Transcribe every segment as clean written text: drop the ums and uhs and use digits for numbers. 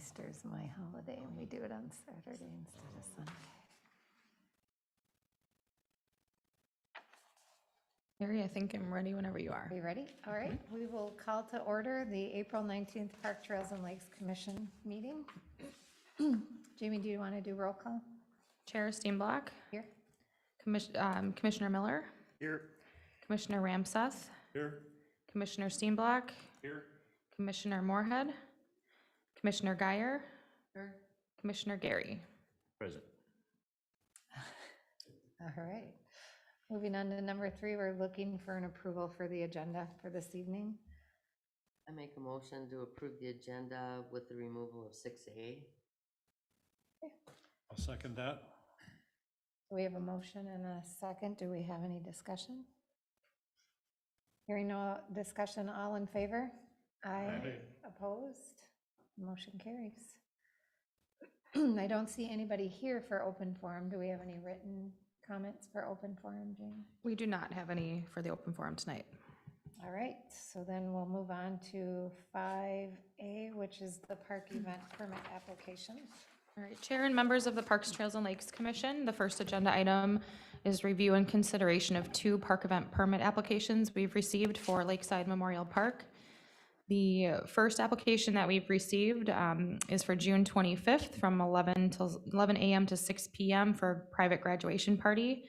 Easter's my holiday, and we do it on Saturday instead of Sunday. Mary, I think I'm ready whenever you are. Are you ready? All right, we will call to order the April 19th Park Trails and Lakes Commission meeting. Jamie, do you want to do roll call? Chair Steenblock, Here. Commissioner Miller, Here. Commissioner Ramseth, Here. Commissioner Steenblock, Here. Commissioner Moorhead, Commissioner Geyer, Here. Commissioner Gary. Present. All right. Moving on to number 3, we're looking for an approval for the agenda for this evening. I make a motion to approve the agenda with the removal of 6A. I'll second that. We have a motion and a second. Do we have any discussion? Hearing no discussion, all in favor? Aye. Opposed? Motion carries. I don't see anybody here for open forum. Do we have any written comments for open forum, Jane? We do not have any for the open forum tonight. All right, so then we'll move on to 5A, which is the park event permit application. All right, Chair and members of the Parks, Trails, and Lakes Commission, the first agenda item is review and consideration of 2 park event permit applications we've received for Lakeside Memorial Park. The first application that we've received is for June 25th from 11 a.m. to 6 p.m. for a private graduation party.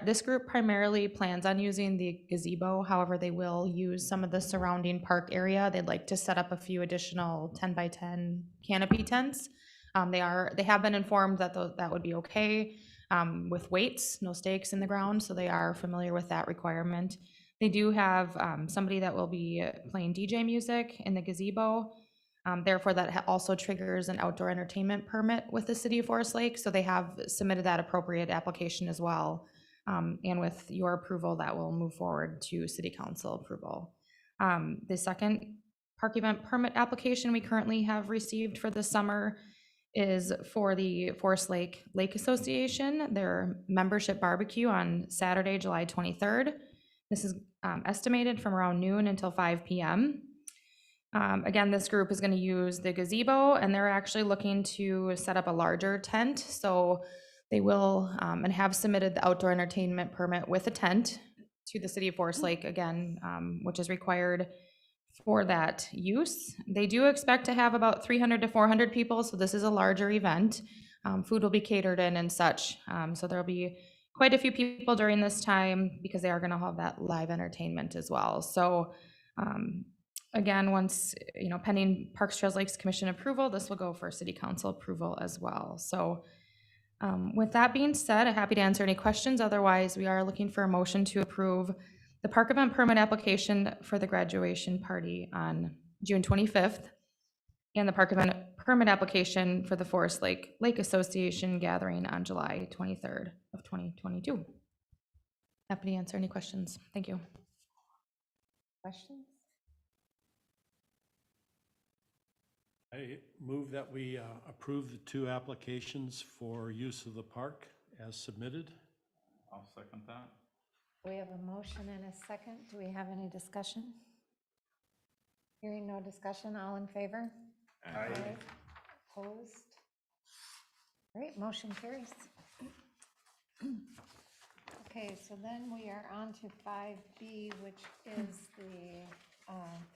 This group primarily plans on using the gazebo. However, they will use some of the surrounding park area. They'd like to set up a few additional 10 by 10 canopy tents. They have been informed that that would be okay with weights, no stakes in the ground, so they are familiar with that requirement. They do have somebody that will be playing DJ music in the gazebo. Therefore, that also triggers an outdoor entertainment permit with the City of Forest Lake, so they have submitted that appropriate application as well. And with your approval, that will move forward to City Council approval. The second park event permit application we currently have received for the summer is for the Forest Lake Lake Association, their membership barbecue on Saturday, July 23rd. This is estimated from around noon until 5 p.m. Again, this group is going to use the gazebo, and they're actually looking to set up a larger tent. So they will and have submitted the outdoor entertainment permit with a tent to the City of Forest Lake again, which is required for that use. They do expect to have about 300 to 400 people, so this is a larger event. Food will be catered in and such, so there'll be quite a few people during this time because they are going to have that live entertainment as well. So again, once, pending Parks, Trails, Lakes Commission approval, this will go for City Council approval as well. So with that being said, I'm happy to answer any questions. Otherwise, we are looking for a motion to approve the park event permit application for the graduation party on June 25th and the park event permit application for the Forest Lake Lake Association gathering on July 23rd of 2022. Happy to answer any questions. Thank you. Questions? I move that we approve the 2 applications for use of the park as submitted. I'll second that. We have a motion and a second. Do we have any discussion? Hearing no discussion, all in favor? Aye. Opposed? Great, motion carries. Okay, so then we are on to 5B, which is the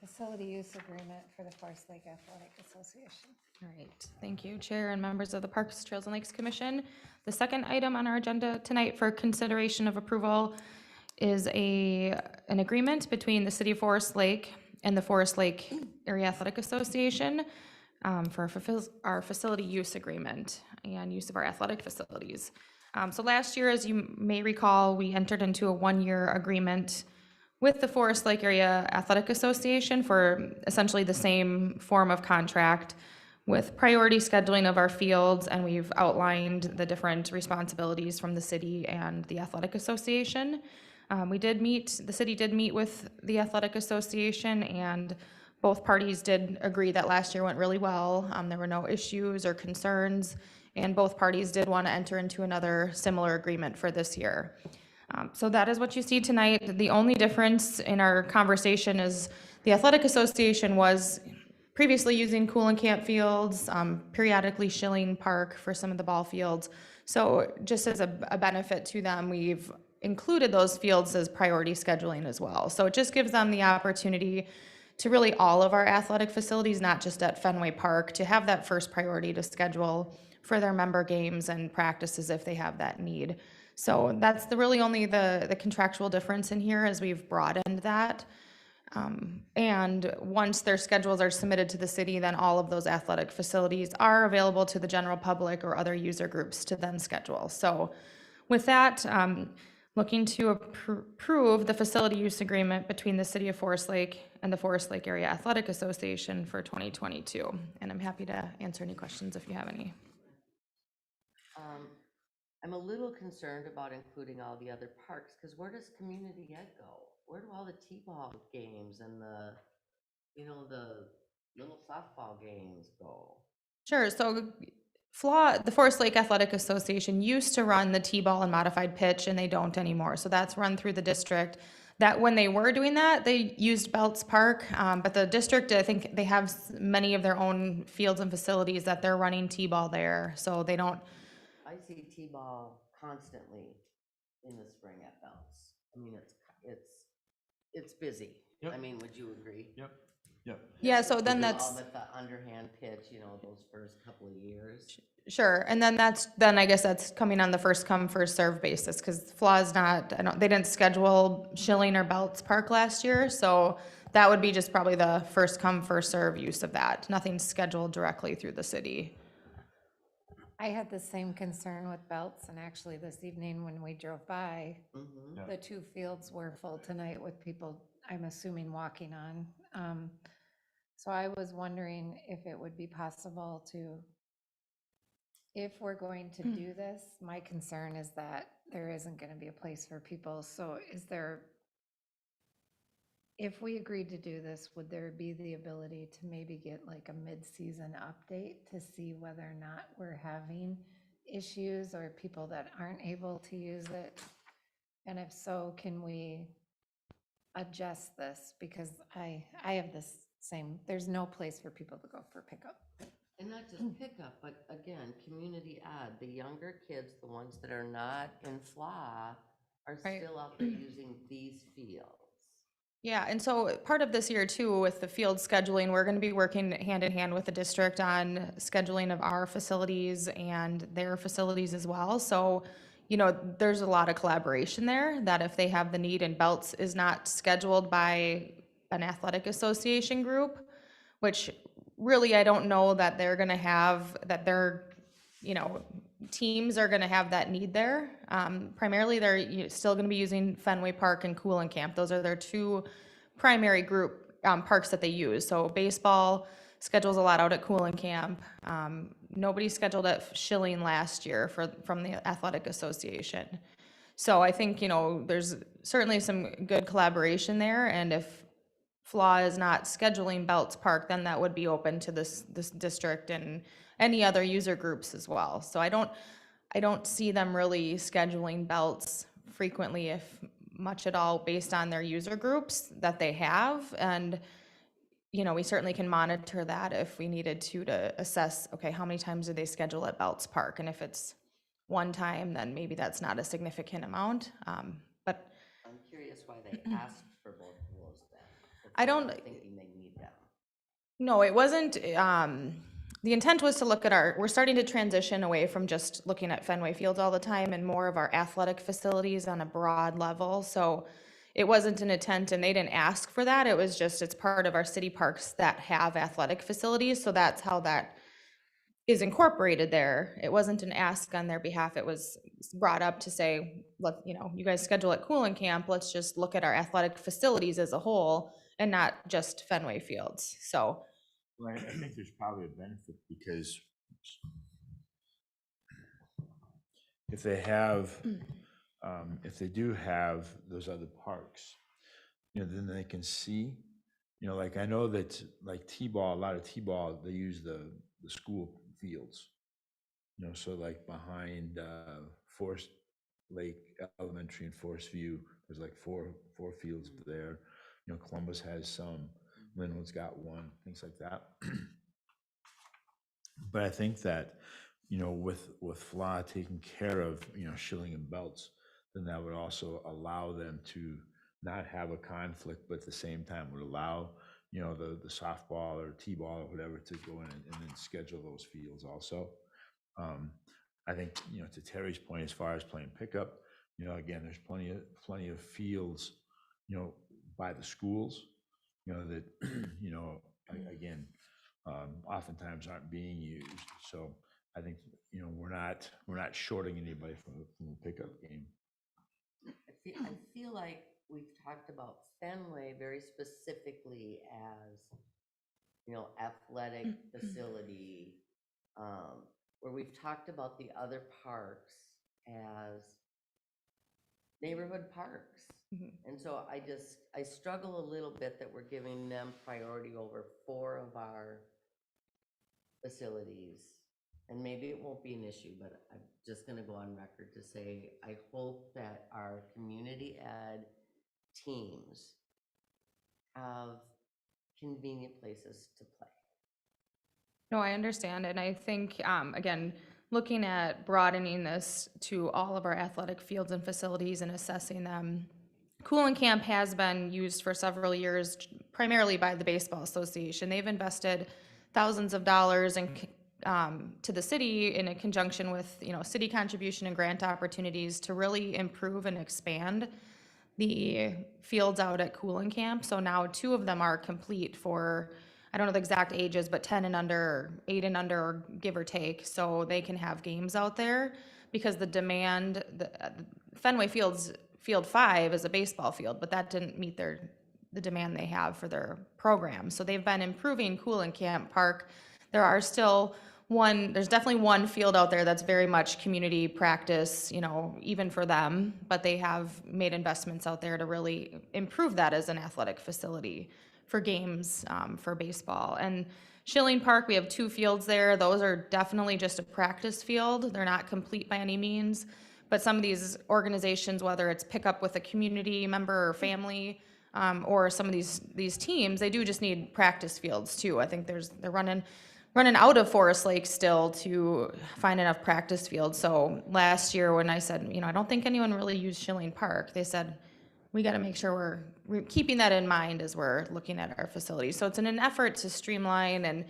facility use agreement for the Forest Lake Athletic Association. All right, thank you, Chair and members of the Parks, Trails, and Lakes Commission. The second item on our agenda tonight for consideration of approval is an agreement between the City of Forest Lake and the Forest Lake Area Athletic Association for our facility use agreement and use of our athletic facilities. So last year, as you may recall, we entered into a 1-year agreement with the Forest Lake Area Athletic Association for essentially the same form of contract with priority scheduling of our fields, and we've outlined the different responsibilities from the city and the Athletic Association. The city did meet with the Athletic Association, and both parties did agree that last year went really well. There were no issues or concerns, and both parties did want to enter into another similar agreement for this year. So that is what you see tonight. The only difference in our conversation is the Athletic Association was previously using coolant camp fields, periodically shilling park for some of the ball fields. So just as a benefit to them, we've included those fields as priority scheduling as well. So it just gives them the opportunity to really all of our athletic facilities, not just at Fenway Park, to have that first priority to schedule for their member games and practices if they have that need. So that's really only the contractual difference in here, as we've broadened that. And once their schedules are submitted to the city, then all of those athletic facilities are available to the general public or other user groups to then schedule. So with that, looking to approve the facility use agreement between the City of Forest Lake and the Forest Lake Area Athletic Association for 2022. And I'm happy to answer any questions if you have any. I'm a little concerned about including all the other parks, because where does community ed go? Where do all the t-ball games and the little softball games go? Sure. So the Forest Lake Athletic Association used to run the T-ball and modified pitch, and they don't anymore. So that's run through the district. That when they were doing that, they used Belts Park, but the district, I think they have many of their own fields and facilities that they're running T-ball there. So they don't. I see t-ball constantly in the spring at Belts. I mean, it's busy. Yep. I mean, would you agree? Yep, yep. Yeah, so then All that's. with the underhand pitch, those first couple of years. Sure, and then I guess that's coming on the first come, first serve basis, because Flaw's they didn't schedule Shilling or Belts Park last year, so that would be just probably the first come, first serve use of that. Nothing scheduled directly through the city. I had the same concern with Belts, and actually this evening when we drove by, Mm-hmm. Yeah. the two fields were full tonight with people, I'm assuming, walking on. So I was wondering if it would be possible to, if we're going to do this, my concern is that there isn't going to be a place for people. So if we agreed to do this, would there be the ability to maybe get like a mid-season update to see whether or not we're having issues or people that aren't able to use it? And if so, can we adjust this? Because I have this same, there's no place for people to go for pickup. And not just pickup, but again, community ed, the younger kids, the ones that are not in FLA, are Right. still out there using these fields. Yeah, and so part of this year too, with the field scheduling, we're going to be working hand in hand with the district on scheduling of our facilities and their facilities as well. So, there's a lot of collaboration there, that if they have the need and Belts is not scheduled by an athletic association group, which really I don't know that they're going to have, that their, teams are going to have that need there. Primarily, they're still going to be using Fenway Park and Coolant Camp. Those are their two primary group parks that they use. So baseball schedules a lot out at Coolant Camp. Nobody scheduled at Shilling last year from the Athletic Association. So I think, there's certainly some good collaboration there. And if FLA is not scheduling Belts Park, then that would be open to this district and any other user groups as well. So I don't see them really scheduling Belts frequently, if much at all, based on their user groups that they have. And, we certainly can monitor that if we needed to assess, okay, how many times do they schedule at Belts Park? And if it's one time, then maybe that's not a significant amount. But I'm curious why they asked for both of those then. if I they're don't- not thinking they need them. No, it wasn't. The intent was to look at we're starting to transition away from just looking at Fenway Fields all the time and more of our athletic facilities on a broad level. So it wasn't an intent, and they didn't ask for that. It was just, it's part of our city parks that have athletic facilities. So that's how that is incorporated there. It wasn't an ask on their behalf. It was brought up to say, look, you guys schedule at Coolant Camp. Let's just look at our athletic facilities as a whole and not just Fenway Fields. So. Right, I think there's probably a benefit because if they do have those other parks, then they can see, like I know that like T-ball, a lot of T-ball, they use the school fields, so like behind Forest Lake Elementary and Forest View, there's like four fields there. Columbus has some. Linwood's got one, things like that. But I think that, with FLA taking care of, shilling and belts, then that would also allow them to not have a conflict, but at the same time would allow, the softball or t-ball or whatever to go in and then schedule those fields also. I think, to Terry's point, as far as playing pickup, again, there's plenty of fields, by the schools, that, again, oftentimes aren't being used. So I think, we're not shorting anybody from a pickup game. I feel like we've talked about Fenway very specifically as, athletic facility, where we've talked about the other parks as neighborhood parks. And so I struggle a little bit that we're giving them priority over 4 of our facilities. And maybe it won't be an issue, but I'm just gonna go on record to say, I hope that our community ed teams have convenient places to play. No, I understand, and I think, again, looking at broadening this to all of our athletic fields and facilities and assessing them. Cooling Camp has been used for several years, primarily by the Baseball Association. They've invested thousands of dollars to the city in a conjunction with, city contribution and grant opportunities to really improve and expand the fields out at Cooling Camp. So now 2 of them are complete for, I don't know the exact ages, but 10 and under, 8 and under, give or take, so they can have games out there, because the demand, Fenway Field 5 is a baseball field, but that didn't meet the demand they have for their program. So they've been improving Cooling Camp Park. There's definitely one field out there that's very much community practice, even for them, but they have made investments out there to really improve that as an athletic facility for games, for baseball. And Schilling Park, we have 2 fields there. Those are definitely just a practice field. They're not complete by any means, but some of these organizations, whether it's pick up with a community member or family, or some of these teams, they do just need practice fields too. I think they're running out of Forest Lake still to find enough practice fields. So last year when I said, I don't think anyone really used Schilling Park, they said, we got to make sure we're keeping that in mind as we're looking at our facilities. So it's in an effort to streamline and,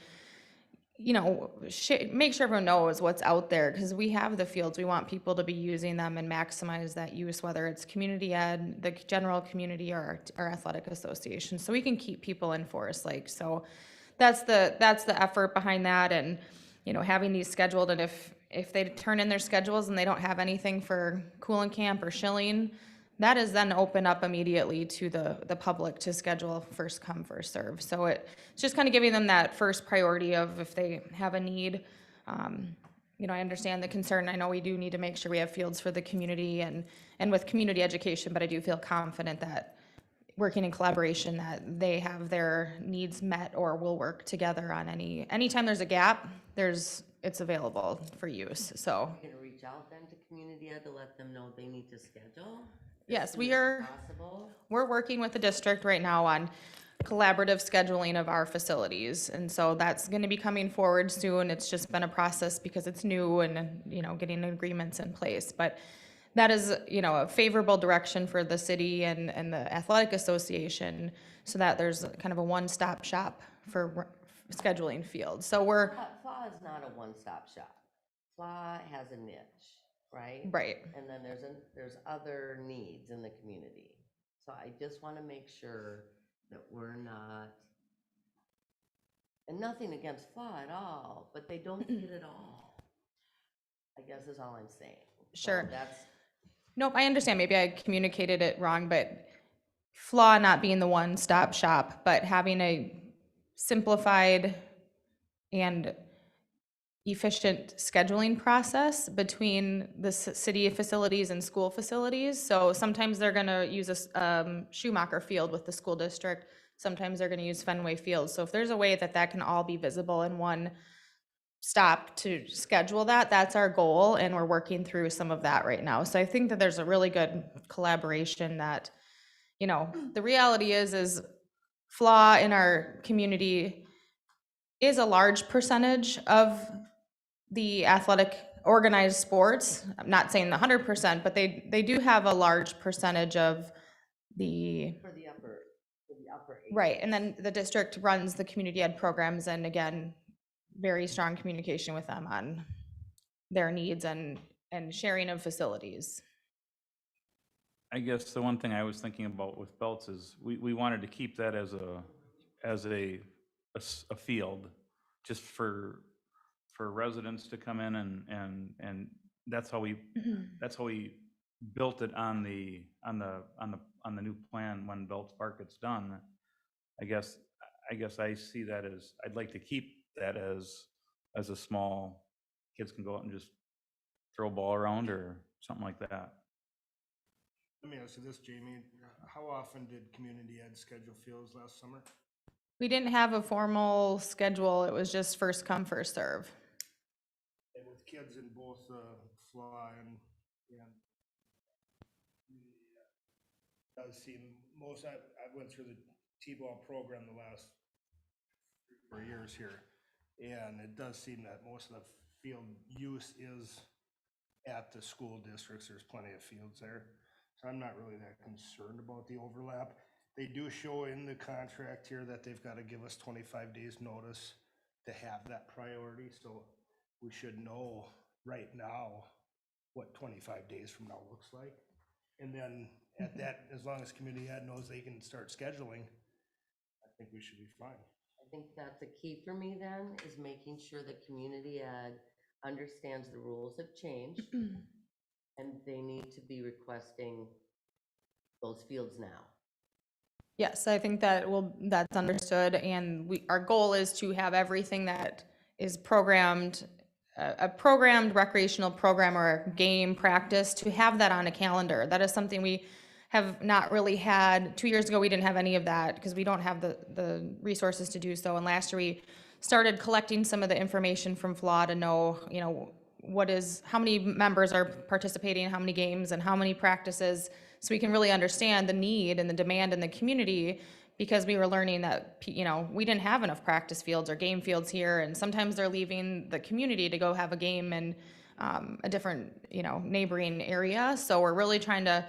make sure everyone knows what's out there, because we have the fields. We want people to be using them and maximize that use, whether it's community ed, the general community, or our athletic association, so we can keep people in Forest Lake. So that's the effort behind that, and having these scheduled. And if they turn in their schedules and they don't have anything for Cooling Camp or Schilling, that is then open up immediately to the public to schedule first come, first serve. So it's just kind of giving them that first priority of if they have a need. I understand the concern. I know we do need to make sure we have fields for the community and with community education, but I do feel confident that working in collaboration, that they have their needs met or will work together on anytime there's a gap, it's available for use. So You're gonna reach out then to community ed to let them know they need to schedule? yes, Possible? we're working with the district right now on collaborative scheduling of our facilities. And so that's going to be coming forward soon. It's just been a process because it's new and, getting agreements in place. But that is, a favorable direction for the city and the athletic association, so that there's kind of a one-stop shop for scheduling fields. So FLA is not a one-stop shop. FLA has a niche, right? Right. And then there's other needs in the community. So I just want to make sure that we're not, and nothing against FLA at all, but they don't get it all, I guess is all I'm saying. Sure. So Nope, I understand. Maybe I communicated it wrong, but FLA not being the one-stop shop, but having a simplified and efficient scheduling process between the city facilities and school facilities. So sometimes they're going to use a Schumacher Field with the school district. Sometimes they're going to use Fenway Field. So if there's a way that can all be visible in one stop to schedule that's our goal, and we're working through some of that right now. So I think that there's a really good collaboration that, the reality is flaw in our community is a large percentage of the athletic organized sports. I'm not saying 100%, but they do have a large percentage of the, For the upper age. right, and then the district runs the community ed programs, and again, very strong communication with them on their needs and sharing of facilities. I guess the one thing I was thinking about with belts is we wanted to keep that as a field, just for residents to come in and that's how we built it on the new plan when Belts Park gets done. I guess I see that as, I'd like to keep that as a small, kids can go out and just throw a ball around or something like that. Let me ask you this, Jamie. How often did community ed schedule fields last summer? We didn't have a formal schedule, it was just first come, first serve. And with kids in both fly and does seem most, I went through the T-ball program the last 3 or 4 years here, and it does seem that most of the field use is at the school districts. There's plenty of fields there. So I'm not really that concerned about the overlap. They do show in the contract here that they've got to give us 25 days notice to have that priority. So we should know right now what 25 days from now looks like. And then at that, as long as community ed knows they can start scheduling, I think we should be fine. I think that's a key for me then, is making sure that community ed understands the rules have changed and they need to be requesting those fields now. Yes, I think that's understood, and our goal is to have everything that is programmed, a programmed recreational program or game practice, to have that on a calendar. That is something we have not really had. 2 years ago, we didn't have any of that because we don't have the resources to do so. And last year, we started collecting some of the information from FLA to know, how many members are participating, how many games, and how many practices, so we can really understand the need and the demand in the community, because we were learning that, we didn't have enough practice fields or game fields here, and sometimes they're leaving the community to go have a game in a different, neighboring area. So we're really trying to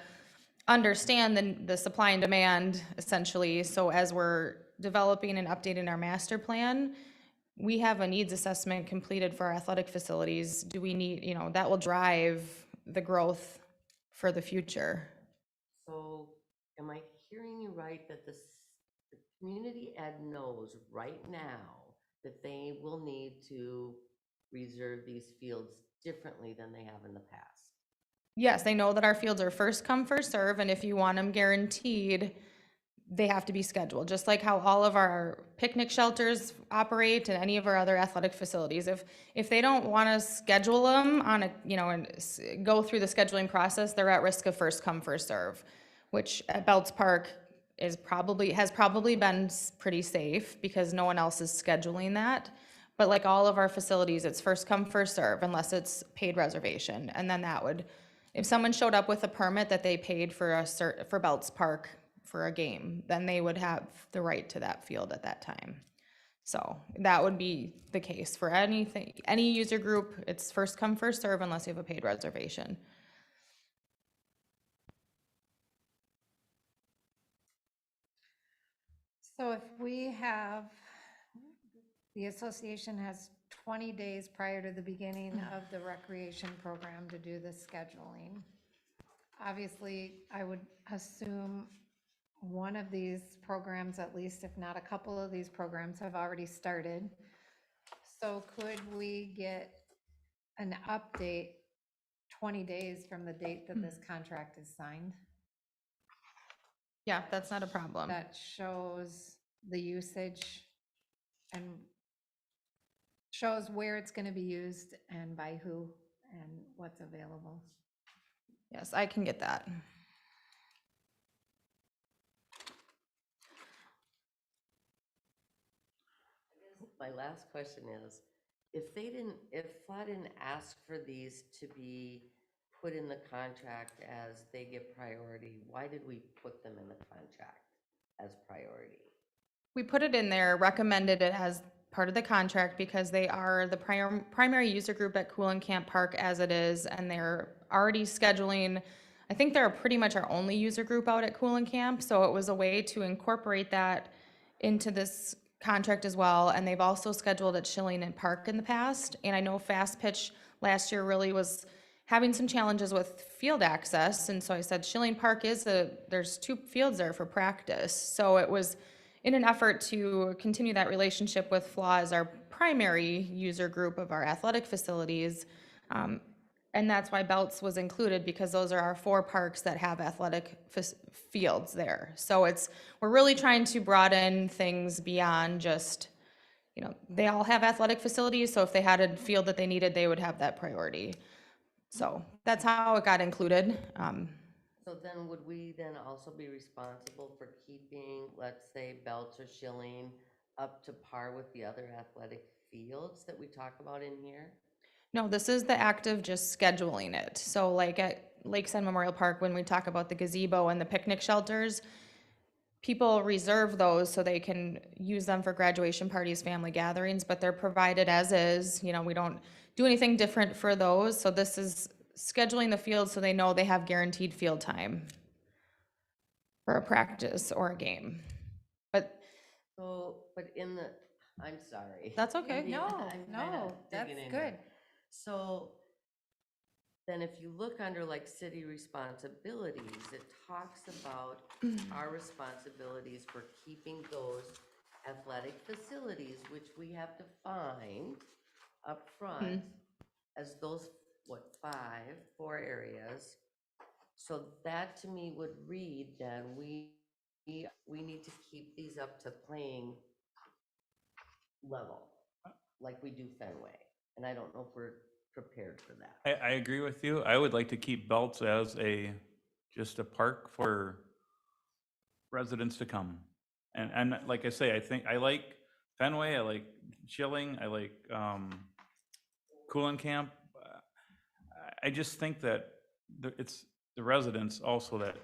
understand the supply and demand, essentially. So as we're developing and updating our master plan, we have a needs assessment completed for our athletic facilities. Do we need, that will drive the growth for the future. So am I hearing you right, that the community ed knows right now that they will need to reserve these fields differently than they have in the past? Yes, they know that our fields are first come, first serve, and if you want them guaranteed, they have to be scheduled, just like how all of our picnic shelters operate and any of our other athletic facilities. If they don't want to schedule them on and go through the scheduling process, they're at risk of first come, first serve, which at Belts Park has probably been pretty safe because no one else is scheduling that. But like all of our facilities, it's first come, first serve, unless it's paid reservation. And then if someone showed up with a permit that they paid for for Belts Park for a game, then they would have the right to that field at that time. So that would be the case for any user group. It's first come, first serve, unless you have a paid reservation. So if the association has 20 days prior to the beginning of the recreation program to do the scheduling. Obviously, I would assume one of these programs, at least, if not a couple of these programs, have already started. So could we get an update 20 days from the date that this contract is signed? Yeah, that's not a problem. That shows the usage and shows where it's going to be used and by who and what's available. Yes, I can get that. My last question is, if FLA didn't ask for these to be put in the contract as they get priority, why did we put them in the contract as priority? We put it in there, recommended it as part of the contract because they are the primary user group at Cool and Camp Park as it is, and they're already scheduling, I think they're pretty much our only user group out at Cool and Camp, so it was a way to incorporate that into this contract as well, and they've also scheduled at Schilling and Park in the past, and I know Fast Pitch last year really was having some challenges with field access, and so I said Schilling Park there's 2 fields there for practice, so it was in an effort to continue that relationship with FLA as our primary user group of our athletic facilities. And that's why Belts was included, because those are our 4 parks that have athletic fields there. So we're really trying to broaden things beyond just, they all have athletic facilities, so if they had a field that they needed, they would have that priority. So that's how it got included. So then would we then also be responsible for keeping, let's say, Belts or Schilling up to par with the other athletic fields that we talk about in here? No, this is the act of just scheduling it. So like at Lakeside Memorial Park, when we talk about the gazebo and the picnic shelters, people reserve those so they can use them for graduation parties, family gatherings, but they're provided as is. We don't do anything different for those. So this is scheduling the field so they know they have guaranteed field time for a practice or a game. But But I'm sorry. That's okay. I'm kinda No, that's digging in good. here. So then if you look under like city responsibilities, it talks about our responsibilities for keeping those athletic facilities, which we have to find up front as those, four areas. So that to me would read then we need to keep these up to playing level, like we do Fenway. And I don't know if we're prepared for that. I agree with you. I would like to keep Belts as just a park for residents to come. And like I say, I think I like Fenway, I like Schilling, I like Coolin Camp. I just think that it's the residents also that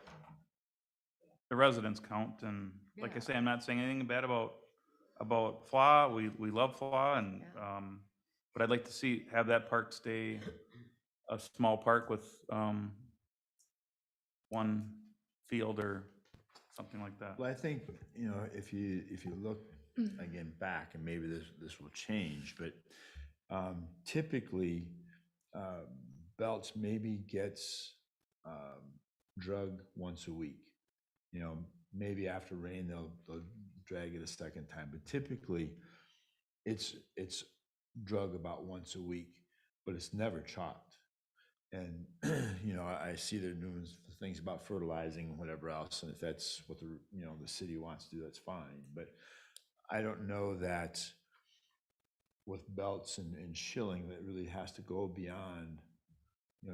the residents count. And like I say, I'm not saying anything bad about FLA. We love FLA, and but I'd like to have that park stay a small park with one field or something like that. Well, I think, if you look again back, and maybe this will change, but typically, Belts maybe gets drug once a week. Maybe after rain, they'll drag it a second time, but typically it's drug about once a week, but it's never chalked. And, I see they're doing things about fertilizing and whatever else, and if that's what the city wants to do, that's fine. But I don't know that with Belts and Schilling, that really has to go beyond,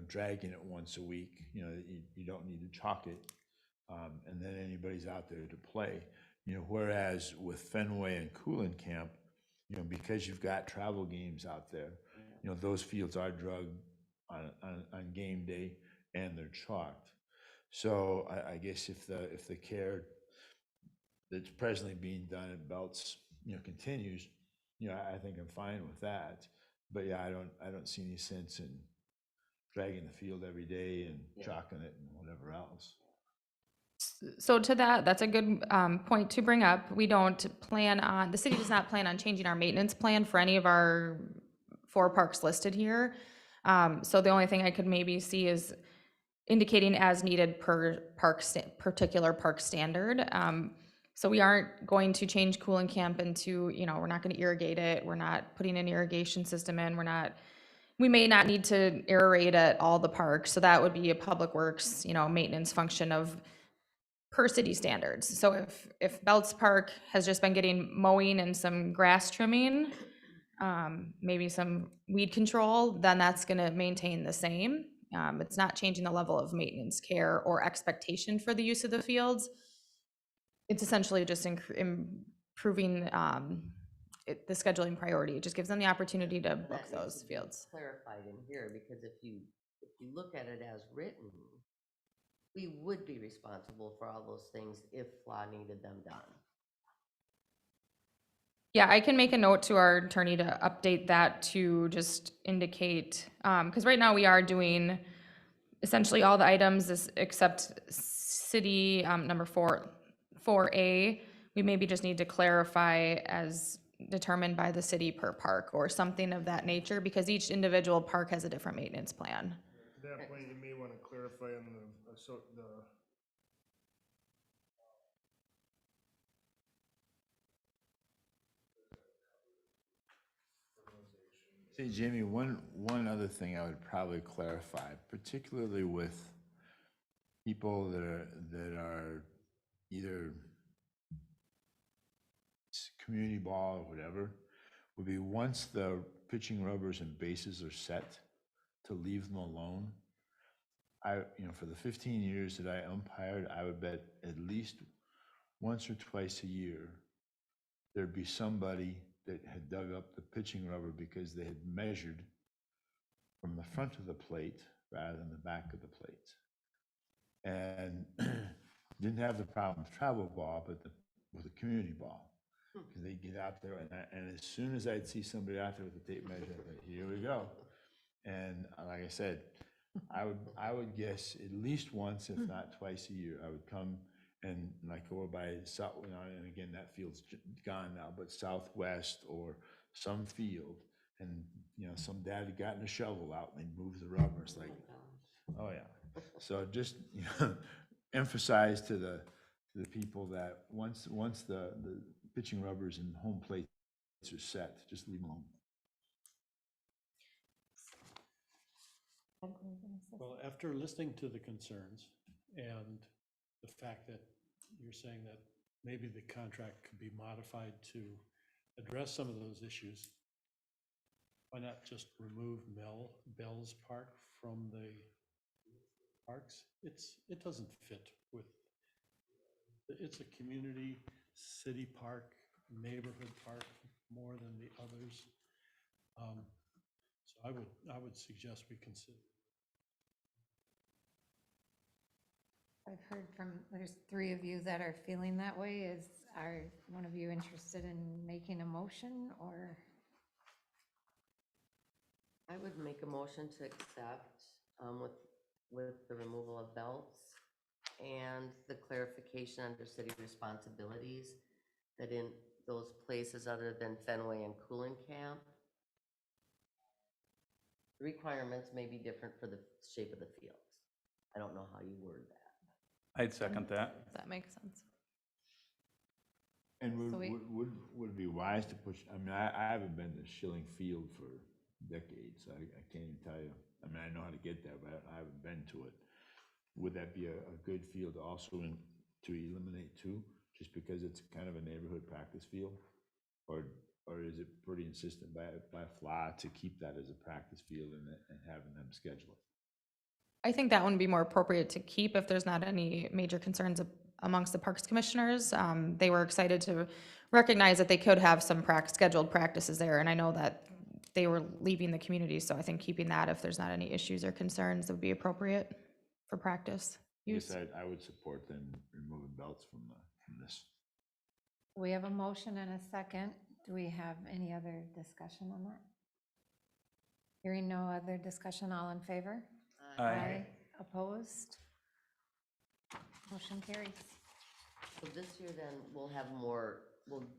dragging it once a week. You don't need to chalk it, and then anybody's out there to play. Whereas with Fenway and Coolin Camp, because you've got travel games out there, those fields are drugged on game day, and they're chalked. So I guess if the care that's presently being done at Belts, continues, I think I'm fine with that. But yeah, I don't see any sense in dragging the field every day and chalking it and whatever else. So to that's a good point to bring up. The city does not plan on changing our maintenance plan for any of our 4 parks listed here. So the only thing I could maybe see is indicating as needed per particular park standard. So we aren't going to change Coolin Camp into, we're not going to irrigate it. We're not putting an irrigation system in. We may not need to aerate at all the parks. So that would be a public works, maintenance function of per city standards. So if Belts Park has just been getting mowing and some grass trimming, maybe some weed control, then that's gonna maintain the same. It's not changing the level of maintenance care or expectation for the use of the fields. It's essentially just improving the scheduling priority. It just gives them the opportunity to book That needs those to be fields. clarified in here, because if you look at it as written, we would be responsible for all those things if FLA needed them done. Yeah, I can make a note to our attorney to update that to just indicate, because right now we are doing essentially all the items except city, number 4A. We maybe just need to clarify as determined by the city per park or something of that nature, because each individual park has a different maintenance plan. To that point, you may want to clarify on the Say, Jamie, one other thing I would probably clarify, particularly with people that are either community ball or whatever, would be once the pitching rubbers and bases are set, to leave them alone. For the 15 years that I umpired, I would bet at least once or twice a year, there'd be somebody that had dug up the pitching rubber because they had measured from the front of the plate rather than the back of the plate. And didn't have the problem with travel ball, but with the community ball. Because they get out there, and as soon as I'd see somebody out there with a tape measure, I'd think, here we go. And like I said, I would guess at least once, if not twice a year, I would come and like over by South, and again, that field's gone now, but Southwest or some field, and some dad had gotten a shovel out and they moved the rubber. It's like, oh yeah. So just emphasize to the people that once the pitching rubbers and home plates are set, just leave them alone. Well, after listening to the concerns and the fact that you're saying that maybe the contract could be modified to address some of those issues, why not just remove Bell's Park from the parks? It doesn't fit with, it's a community, city park, neighborhood park more than the others. So I would suggest we consider. I've heard there's 3 of you that are feeling that way. Are one of you interested in making a motion, or? I would make a motion to accept with the removal of belts and the clarification under city responsibilities that in those places other than Fenway and Cooling Camp, the requirements may be different for the shape of the fields. I don't know how you word that. I'd second that. That makes sense. And So would it be wise to push, I haven't been to Schilling Field for decades, so I can't even tell you. I know how to get there, but I haven't been to it. Would that be a good field also to eliminate too, just because it's kind of a neighborhood practice field? Or is it pretty insistent by FLA to keep that as a practice field and having them schedule it? I think that one would be more appropriate to keep if there's not any major concerns amongst the Parks Commissioners. They were excited to recognize that they could have some scheduled practices there, and I know that they were leaving the community, so I think keeping that, if there's not any issues or concerns, would be appropriate for practice use. Yes, I would support them removing belts from this. We have a motion and a second. Do we have any other discussion on that? Hearing no other discussion, all in favor? Aye. Opposed? Motion carries. So this year then, we'll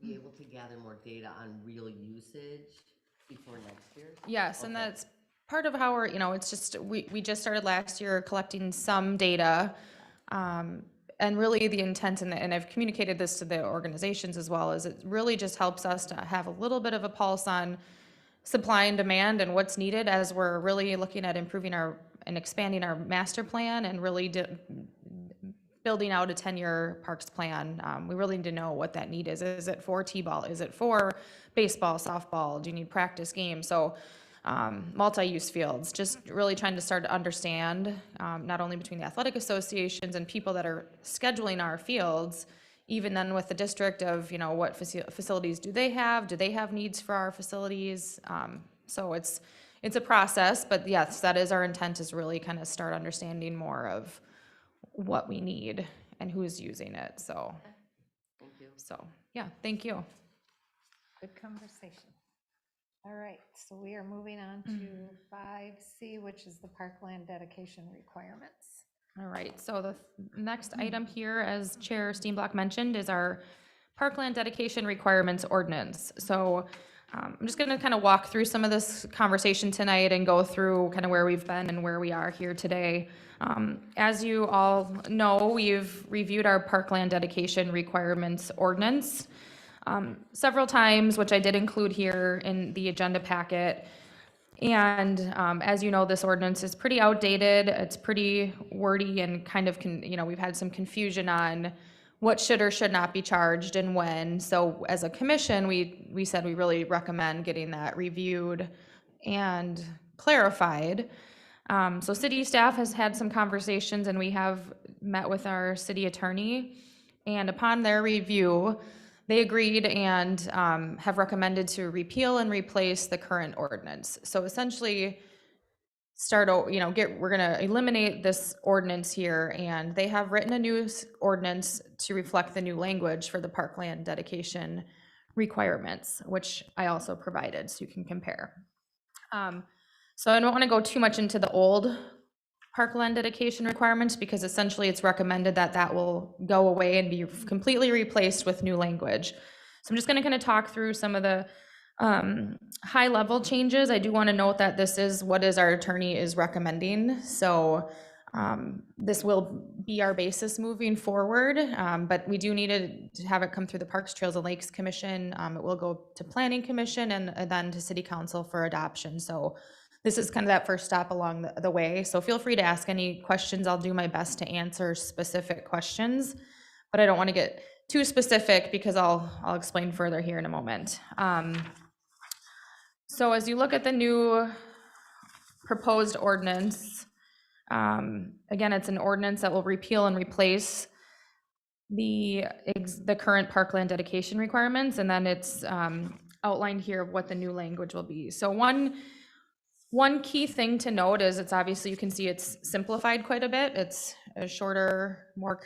be able to gather more data on real usage before next year? Yes, and Okay. that's part of how it's just, we just started last year collecting some data. And really the intent, and I've communicated this to the organizations as well, is it really just helps us to have a little bit of a pulse on supply and demand and what's needed as we're really looking at improving and expanding our master plan and really building out a 10-year parks plan. We really need to know what that need is. Is it for T-ball? Is it for baseball, softball? Do you need practice games? So multi-use fields, just really trying to start to understand, not only between the athletic associations and people that are scheduling our fields, even then with the district of, what facilities do they have? Do they have needs for our facilities? So it's a process, but yes, that is our intent, is really kind of start understanding more of what we need and who's using it. So, Thank you. yeah, thank you. Good conversation. All right, so we are moving on to 5C, which is the Parkland dedication requirements. All right, so the next item here, as Chair Steenblock mentioned, is our Parkland dedication requirements ordinance. So I'm just gonna kind of walk through some of this conversation tonight and go through kind of where we've been and where we are here today. As you all know, we've reviewed our Parkland dedication requirements ordinance several times, which I did include here in the agenda packet. And as you know, this ordinance is pretty outdated. It's pretty wordy and kind of, we've had some confusion on what should or should not be charged and when. So as a commission, we said we really recommend getting that reviewed and clarified. So city staff has had some conversations, and we have met with our city attorney. And upon their review, they agreed and have recommended to repeal and replace the current ordinance. So essentially, we're gonna eliminate this ordinance here, and they have written a new ordinance to reflect the new language for the Parkland dedication requirements, which I also provided so you can compare. So I don't want to go too much into the old Parkland dedication requirements, because essentially it's recommended that that will go away and be completely replaced with new language. So I'm just going to kind of talk through some of the high level changes. I do want to note that this is what our attorney is recommending. So this will be our basis moving forward, but we do need to have it come through the Parks, Trails, and Lakes Commission. It will go to Planning Commission and then to City Council for adoption. So this is kind of that first stop along the way. So feel free to ask any questions. I'll do my best to answer specific questions, but I don't want to get too specific because I'll explain further here in a moment. So as you look at the new proposed ordinance, again, it's an ordinance that will repeal and replace the current Parkland dedication requirements, and then it's outlined here of what the new language will be. So one key thing to note is it's obviously, you can see it's simplified quite a bit. It's a shorter, more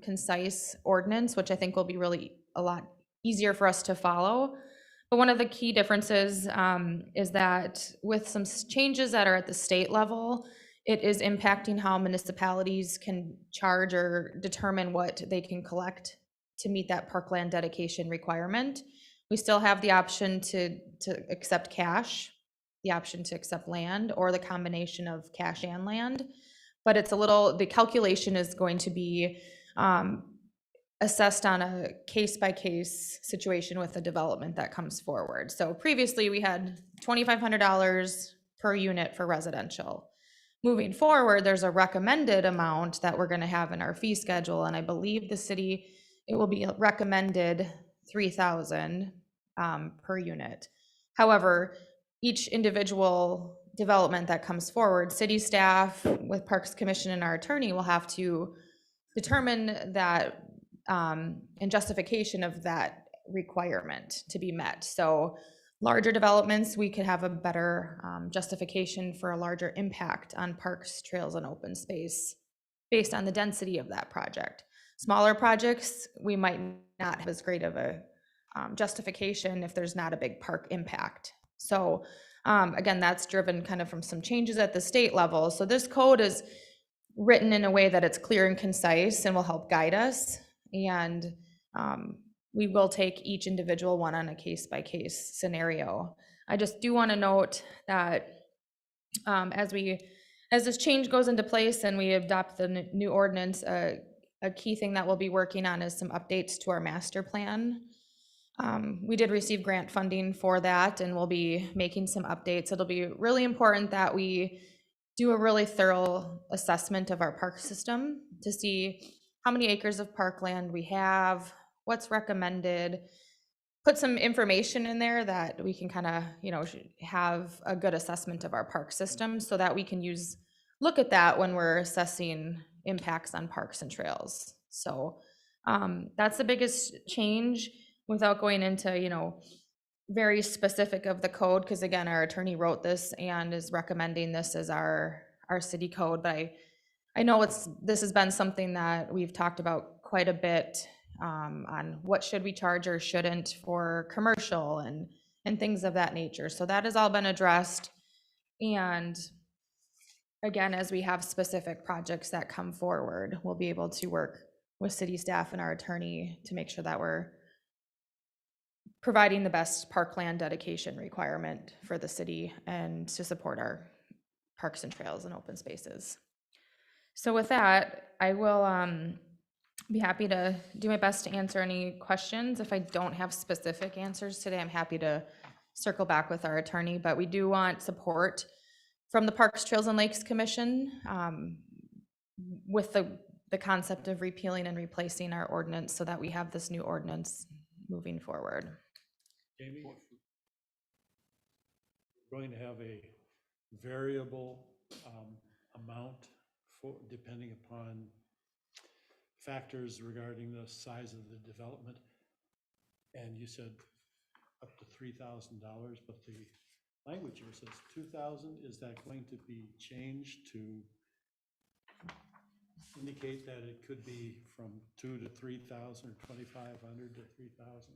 concise ordinance, which I think will be really a lot easier for us to follow. But one of the key differences is that with some changes that are at the state level, it is impacting how municipalities can charge or determine what they can collect to meet that Parkland dedication requirement. We still have the option to accept cash, the option to accept land, or the combination of cash and land. But the calculation is going to be assessed on a case-by-case situation with the development that comes forward. So previously we had $2,500 per unit for residential. Moving forward, there's a recommended amount that we're going to have in our fee schedule, and I believe the city, it will be recommended $3,000 per unit. However, each individual development that comes forward, city staff with Parks Commission and our attorney will have to determine that and justification of that requirement to be met. So larger developments, we could have a better justification for a larger impact on parks, trails, and open space based on the density of that project. Smaller projects, we might not have as great of a justification if there's not a big park impact. So again, that's driven kind of from some changes at the state level. So this code is written in a way that it's clear and concise and will help guide us. And we will take each individual one on a case-by-case scenario. I just do want to note that as this change goes into place and we adopt the new ordinance, a key thing that we'll be working on is some updates to our master plan. We did receive grant funding for that, and we'll be making some updates. It'll be really important that we do a really thorough assessment of our park system to see how many acres of parkland we have, what's recommended, put some information in there that we can kind of, have a good assessment of our park system so that we can look at that when we're assessing impacts on parks and trails. So that's the biggest change without going into, very specific of the code, because again, our attorney wrote this and is recommending this as our city code. But I know this has been something that we've talked about quite a bit on what should we charge or shouldn't for commercial and things of that nature. So that has all been addressed. And again, as we have specific projects that come forward, we'll be able to work with city staff and our attorney to make sure that we're providing the best parkland dedication requirement for the city and to support our parks and trails and open spaces. So with that, I will be happy to do my best to answer any questions. If I don't have specific answers today, I'm happy to circle back with our attorney, but we do want support from the Parks, Trails, and Lakes Commission with the concept of repealing and replacing our ordinance so that we have this new ordinance moving forward. Jamie, we're going to have a variable amount for, depending upon factors regarding the size of the development. And you said up to $3,000, but the language here says 2,000. Is that going to be changed to indicate that it could be from 2 to 3,000 or 2,500 to 3,000?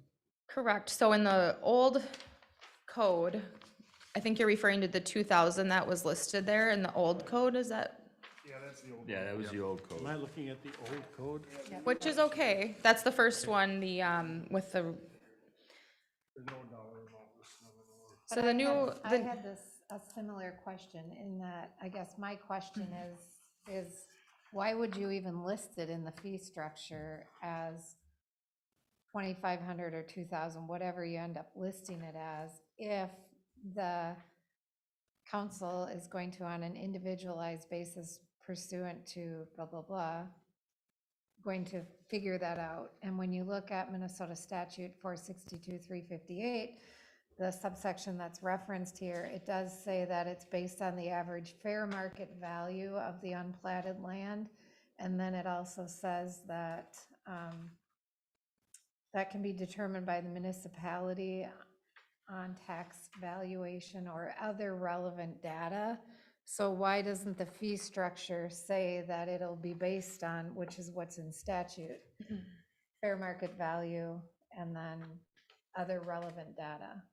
Correct. So in the old code, I think you're referring to the 2,000 that was listed there in the old code, is that? Yeah, that's the old. Yeah, that was the old Am code. I looking at the old code? Which is okay. That's the first one, the, with the, There's no dollar amount listed on it or- so the new, I had this, a similar question in that, I guess my question is why would you even list it in the fee structure as 2,500 or 2,000, whatever you end up listing it as, if the council is going to, on an individualized basis pursuant to blah, blah, blah, going to figure that out. And when you look at Minnesota statute 462-358, the subsection that's referenced here, it does say that it's based on the average fair market value of the unplatted land. And then it also says that that can be determined by the municipality on tax valuation or other relevant data. So why doesn't the fee structure say that it'll be based on, which is what's in statute, fair market value and then other relevant data?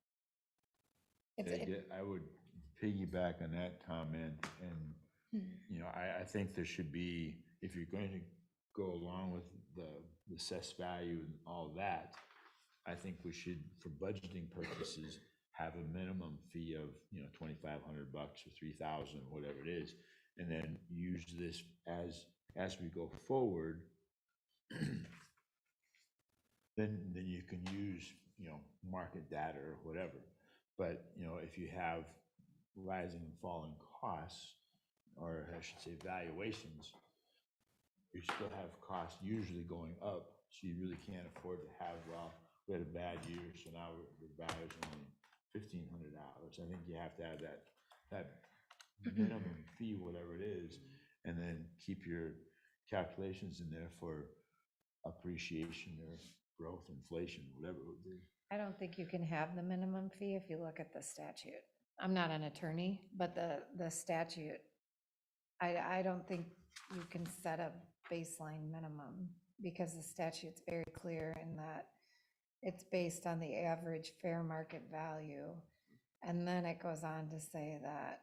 I would piggyback on that comment, and, you know, I think there should be, if you're going to go along with the assessed value and all that, I think we should, for budgeting purposes, have a minimum fee of, you know, $2,500 or 3,000, whatever it is, and then use this as we go forward. Then you can use, you know, market data or whatever. But, you know, if you have rising and falling costs, or I should say valuations, you still have costs usually going up, so you really can't afford to have, well, we had a bad year, so now the value's only $1,500. I think you have to have that minimum fee, whatever it is, and then keep your calculations in there for appreciation or growth, inflation, whatever it would be. I don't think you can have the minimum fee if you look at the statute. I'm not an attorney, but the statute, I don't think you can set a baseline minimum because the statute's very clear in that it's based on the average fair market value. And then it goes on to say that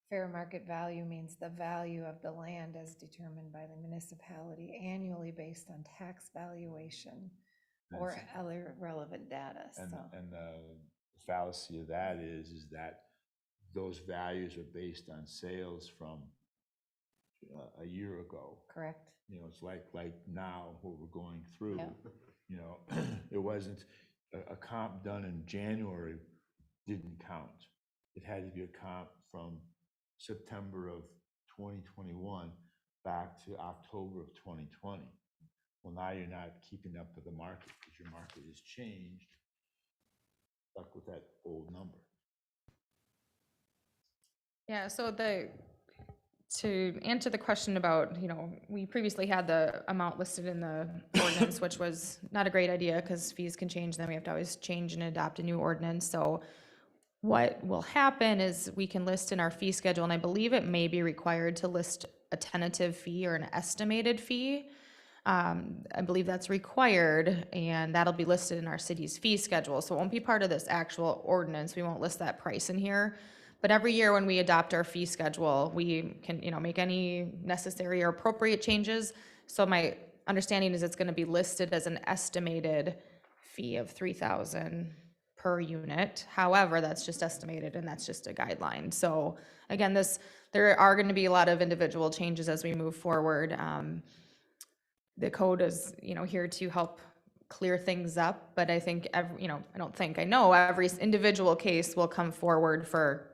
fair market value means the value of the land as determined by the municipality annually based on tax valuation or other relevant data. And, So and the fallacy of that is that those values are based on sales from a year ago. correct. You know, it's like now what we're going through. Yeah. You know, it wasn't a comp done in January didn't count. It had to be a comp from September of 2021 back to October of 2020. Well, now you're not keeping up with the market because your market has changed. Stuck with that old number. yeah, so to answer the question about, you know, we previously had the amount listed in the ordinance, which was not a great idea because fees can change, then we have to always change and adopt a new ordinance. So what will happen is we can list in our fee schedule, and I believe it may be required to list a tentative fee or an estimated fee. I believe that's required, and that'll be listed in our city's fee schedule. So it won't be part of this actual ordinance. We won't list that price in here. But every year when we adopt our fee schedule, we can, make any necessary or appropriate changes. So my understanding is it's gonna be listed as an estimated fee of 3,000 per unit. However, that's just estimated and that's just a guideline. So again, there are gonna be a lot of individual changes as we move forward. The code is, here to help clear things up, but I think I know every individual case will come forward for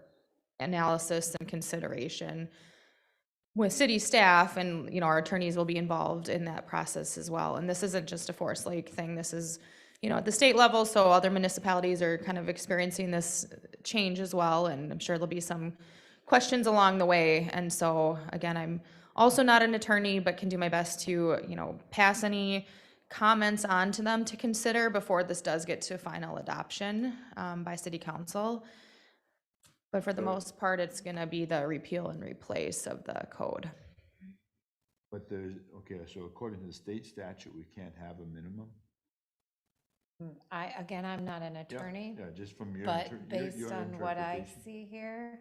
analysis and consideration with city staff, and, our attorneys will be involved in that process as well. And this isn't just a Forest Lake thing. This is, at the state level, so other municipalities are kind of experiencing this change as well, and I'm sure there'll be some questions along the way. And so, again, I'm also not an attorney, but can do my best to, pass any comments on to them to consider before this does get to final adoption by city council. But for the most part, it's gonna be the repeal and replace of the code. But so according to the state statute, we can't have a minimum? I'm not an attorney, Yeah, just from your. but based your on what I interpretation. see here,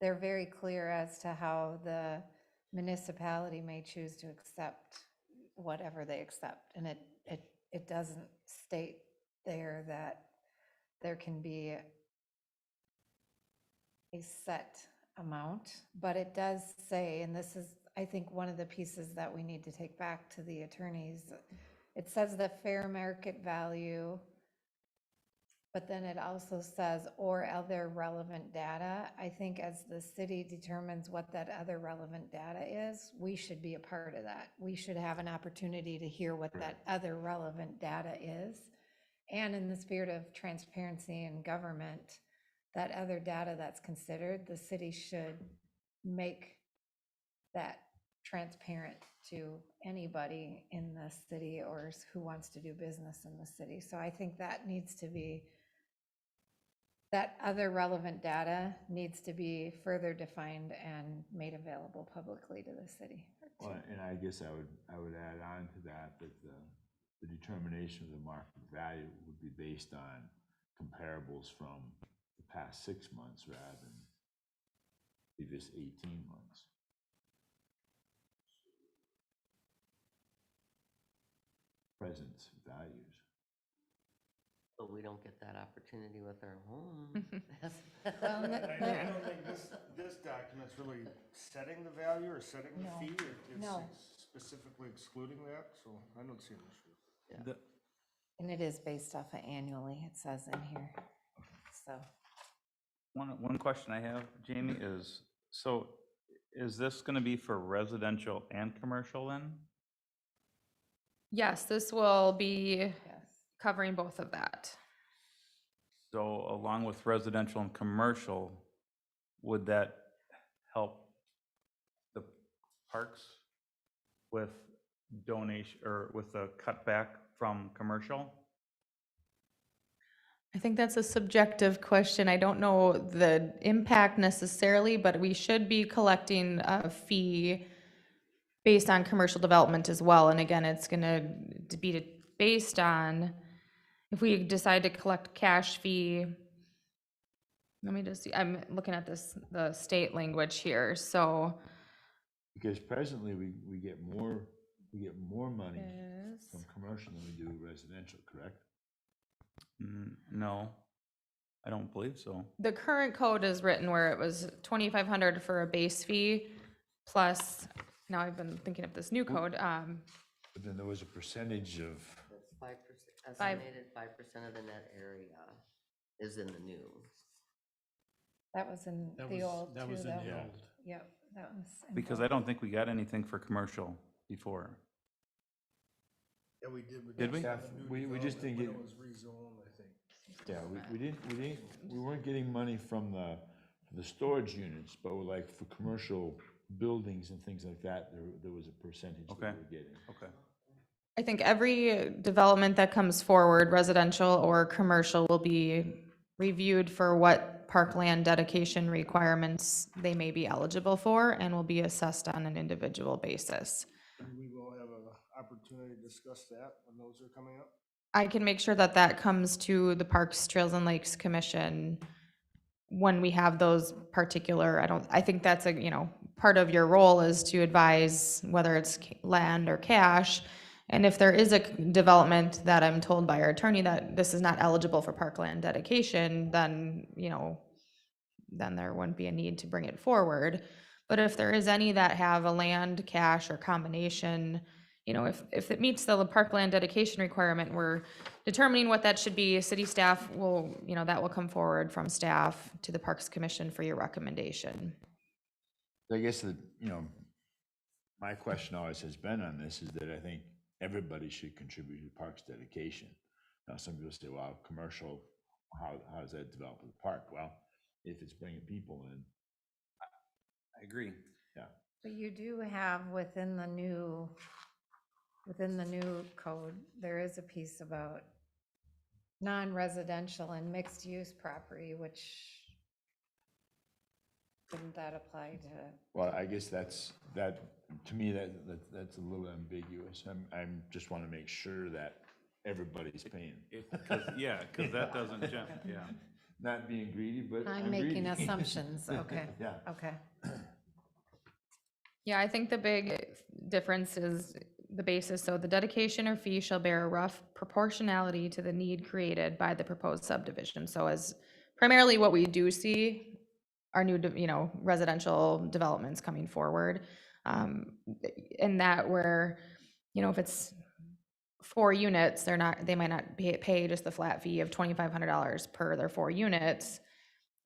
they're very clear as to how the municipality may choose to accept whatever they accept. And it doesn't state there that there can be a set amount, but it does say, and this is, I think, one of the pieces that we need to take back to the attorneys. It says the fair market value, but then it also says, or other relevant data. I think as the city determines what that other relevant data is, we should be a part of that. We should have an opportunity to hear what that other relevant data is. And in the spirit of transparency in government, that other data that's considered, the city should make that transparent to anybody in the city or who wants to do business in the city. So I think that needs to be, that other relevant data needs to be further defined and made available publicly to the city. Well, and I guess I would add on to that the determination of the market value would be based on comparables from the past 6 months rather than previous 18 months. Present values. But we don't get that opportunity with our home. Well, I don't think this document's really setting the value or setting the No. fee, it's No. specifically excluding that, so I don't see an issue. The- And it is based off of annually, it says in here, so. One question I have, Jamie, is, so is this gonna be for residential and commercial then? Yes, this will be Yes. covering both of that. So along with residential and commercial, would that help the parks with donation, or with the cutback from commercial? I think that's a subjective question. I don't know the impact necessarily, but we should be collecting a fee based on commercial development as well. And again, it's gonna be based on, if we decide to collect cash fee, let me just see, I'm looking at the state language here, so. Because presently we get more money Yes. from commercial than we do residential, correct? No, I don't believe so. The current code is written where it was 2,500 for a base fee, plus, now I've been thinking of this new code, But then there was a percentage of, That's 5%, estimated 5% of the net area is in the new. That was in That the was, old that too, was in the though. old. Yep, that was. in Because both. I don't think we got anything for commercial before. Yeah, we did. with Did we? the Yeah, new we just development didn't when get- it was rezoned, I think. yeah, we weren't getting money from the storage units, but like for commercial buildings and things like that, there was a percentage that we Okay. were getting. Okay. I think every development that comes forward, residential or commercial, will be reviewed for what parkland dedication requirements they may be eligible for, and will be assessed on an individual basis. And we will have an opportunity to discuss that when those are coming up? I can make sure that that comes to the Parks, Trails and Lakes Commission when we have those particular, I think that's part of your role is to advise whether it's land or cash. And if there is a development that I'm told by our attorney that this is not eligible for parkland dedication, then, then there wouldn't be a need to bring it forward. But if there is any that have a land, cash, or combination, if it meets the parkland dedication requirement, we're determining what that should be. City staff will, that will come forward from staff to the Parks Commission for your recommendation. I guess my question always has been on this is that I think everybody should contribute to parks dedication. Now, some people say, well, commercial, how does that develop the park? Well, if it's bringing people in. I agree. Yeah. But you do have within the new code, there is a piece about non-residential and mixed-use property, which didn't that apply to? Well, I guess that to me, that's a little ambiguous. I'm just want to make sure that everybody's paying. Because that doesn't, yeah. Not being greedy, but I'm making greedy. assumptions, okay. Yeah. Okay. Yeah, I think the big difference is the basis. So the dedication or fee shall bear a rough proportionality to the need created by the proposed subdivision. So as primarily what we do see are new, residential developments coming forward. And that where, if it's 4 units, they might not pay just the flat fee of $2,500 per their 4 units.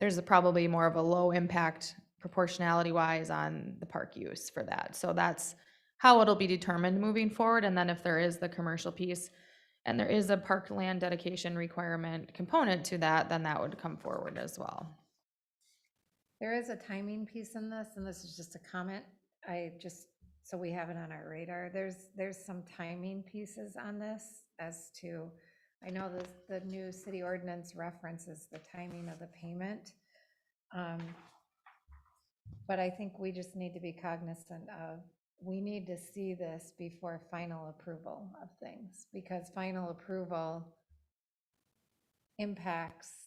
There's probably more of a low impact proportionality wise on the park use for that. So that's how it'll be determined moving forward. And then if there is the commercial piece and there is a parkland dedication requirement component to that, then that would come forward as well. There is a timing piece in this, and this is just a comment. So we have it on our radar. There's some timing pieces on this as to, I know the new city ordinance references the timing of the payment. But I think we just need to be cognizant of, we need to see this before final approval of things, because final approval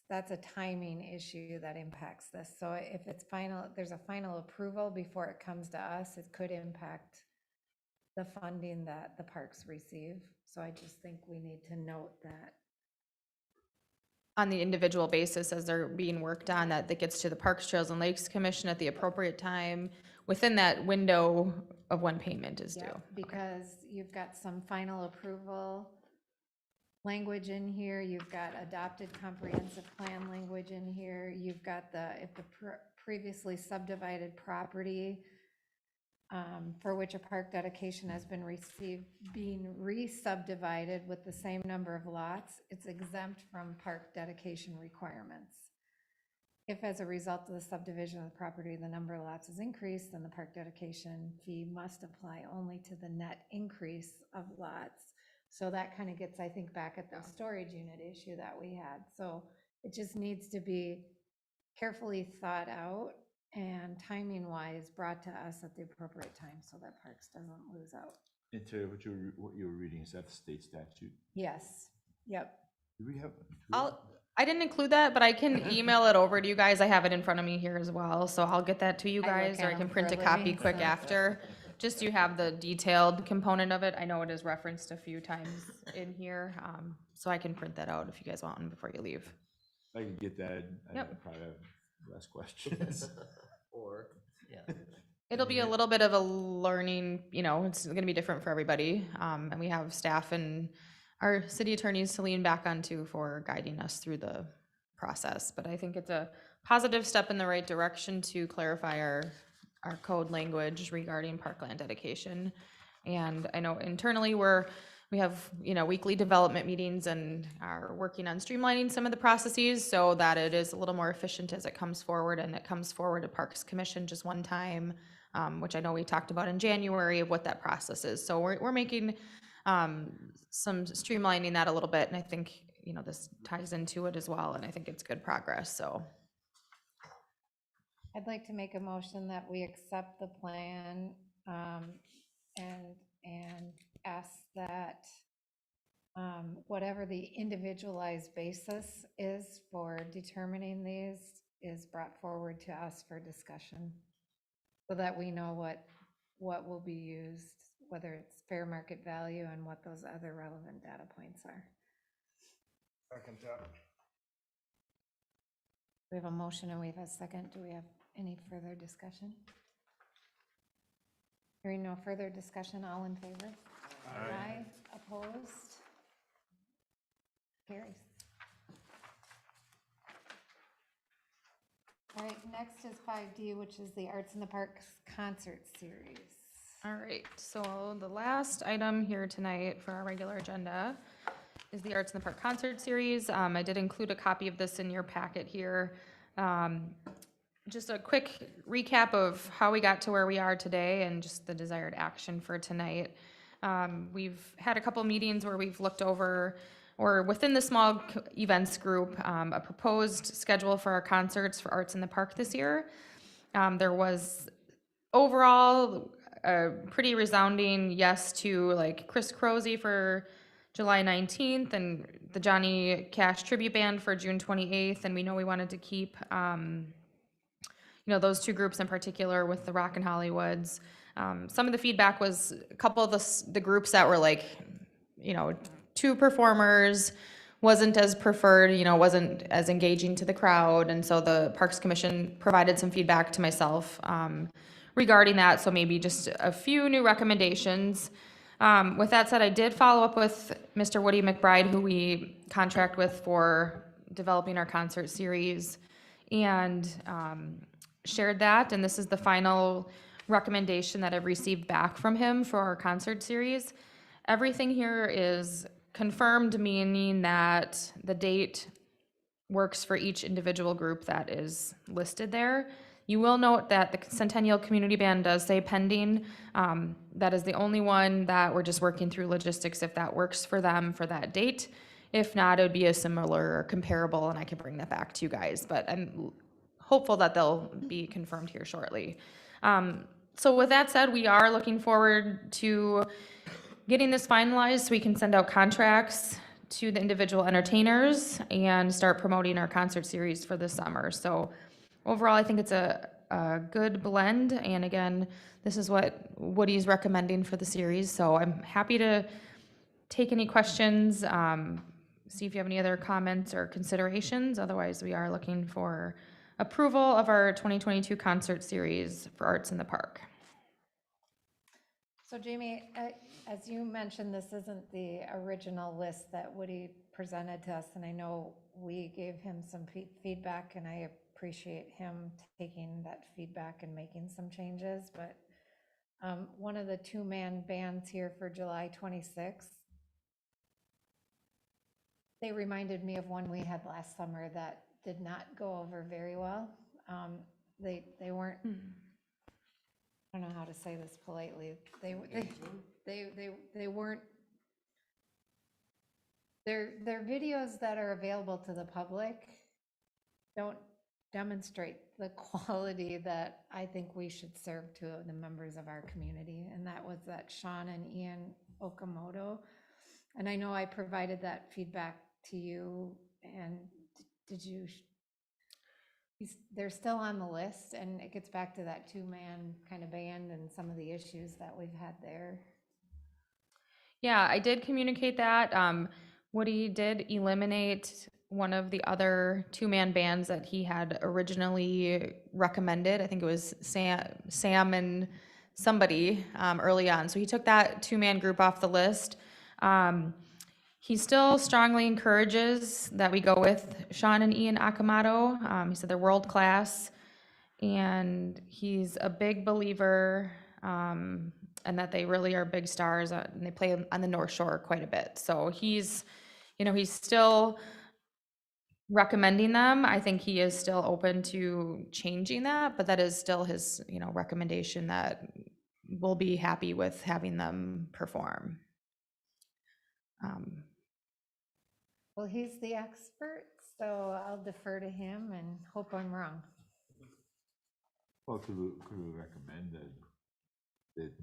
that's a timing issue that impacts this. So if there's a final approval before it comes to us, it could impact the funding that the parks receive. So I just think we need to note that. On the individual basis as they're being worked on, that gets to the Parks, Trails and Lakes Commission at the appropriate time within that window of when payment is due. Yeah, because you've got some final approval language in here, you've got adopted comprehensive plan language in here, you've got if the previously subdivided property for which a park dedication has been being re-subdivided with the same number of lots, it's exempt from park dedication requirements. If as a result of the subdivision of the property, the number of lots is increased, then the park dedication fee must apply only to the net increase of lots. So that kind of gets, I think, back at the storage unit issue that we had. So it just needs to be carefully thought out and timing-wise brought to us at the appropriate time so that Parks doesn't lose out. And Terry, what you were reading, is that the state statute? Yes, yep. Do we have? I didn't include that, but I can email it over to you guys. I have it in front of me here as well, so I'll get that to you I look guys, or at I can them print for a a copy living, quick so. after. Just so you have the detailed component of it. I know it is referenced a few times in here, so I can print that out if you guys want one before you leave. I can get that. Yep. I probably have less questions. Or, yeah. It'll be a little bit of a learning, it's gonna be different for everybody. And we have staff and our city attorneys to lean back onto for guiding us through the process. But I think it's a positive step in the right direction to clarify our code language regarding parkland dedication. And I know internally we have, weekly development meetings and are working on streamlining some of the processes so that it is a little more efficient as it comes forward, and it comes forward to Parks Commission just one time, which I know we talked about in January of what that process is. So we're making some streamlining that a little bit, and I think, this ties into it as well, and I think it's good progress, so. I'd like to make a motion that we accept the plan and ask that whatever the individualized basis is for determining these is brought forward to us for discussion, so that we know what will be used, whether it's fair market value and what those other relevant data points are. Second that. We have a motion and we have a second. Do we have any further discussion? Hearing no further discussion, all in favor? Aye. Opposed? Carries. All right, next is 5D, which is the Arts in the Parks concert series. All right, so the last item here tonight for our regular agenda is the Arts in the Park concert series. I did include a copy of this in your packet here. Just a quick recap of how we got to where we are today and just the desired action for tonight. We've had a couple meetings where we've looked over, or within the small events group, a proposed schedule for our concerts for Arts in the Park this year. There was overall a pretty resounding yes to like Chris Crozy for July 19th and the Johnny Cash Tribute Band for June 28th. And we know we wanted to keep, those two groups in particular with the Rock and Hollywoods. Some of the feedback was a couple of the groups that were like, two performers wasn't as preferred, wasn't as engaging to the crowd. And so the Parks Commission provided some feedback to myself regarding that. So maybe just a few new recommendations. With that said, I did follow up with Mr. Woody McBride, who we contract with for developing our concert series, and shared that. And this is the final recommendation that I've received back from him for our concert series. Everything here is confirmed, meaning that the date works for each individual group that is listed there. You will note that the Centennial Community Band does say pending. That is the only one that we're just working through logistics if that works for them for that date. If not, it would be a similar or comparable, and I can bring that back to you guys. But I'm hopeful that they'll be confirmed here shortly. So with that said, we are looking forward to getting this finalized so we can send out contracts to the individual entertainers and start promoting our concert series for the summer. So overall, I think it's a good blend. And again, this is what Woody's recommending for the series. So I'm happy to take any questions, see if you have any other comments or considerations. Otherwise, we are looking for approval of our 2022 concert series for Arts in the Park. So Jamie, as you mentioned, this isn't the original list that Woody presented to us, and I know we gave him some feedback, and I appreciate him taking that feedback and making some changes, but one of the two-man bands here for July 26th, they reminded me of one we had last summer that did not go over very well. They weren't, I don't know how to say this politely. They weren't. Their videos that are available to the public don't demonstrate the quality that I think we should serve to the members of our community, and that was that Sean and Ian Okamoto. And I know I provided that feedback to you, and did you? They're still on the list, and it gets back to that two-man kind of band and some of the issues that we've had there. Yeah, I did communicate that. Woody did eliminate one of the other two-man bands that he had originally recommended. I think it was Sam and somebody early on. So he took that two-man group off the list. He still strongly encourages that we go with Sean and Ian Akamoto. He said they're world-class, and he's a big believer, and that they really are big stars, and they play on the North Shore quite a bit. So he's still recommending them. I think he is still open to changing that, but that is still his, recommendation that we'll be happy with having them perform. Well, he's the expert, so I'll defer to him and hope I'm wrong. Well, could we recommend that, that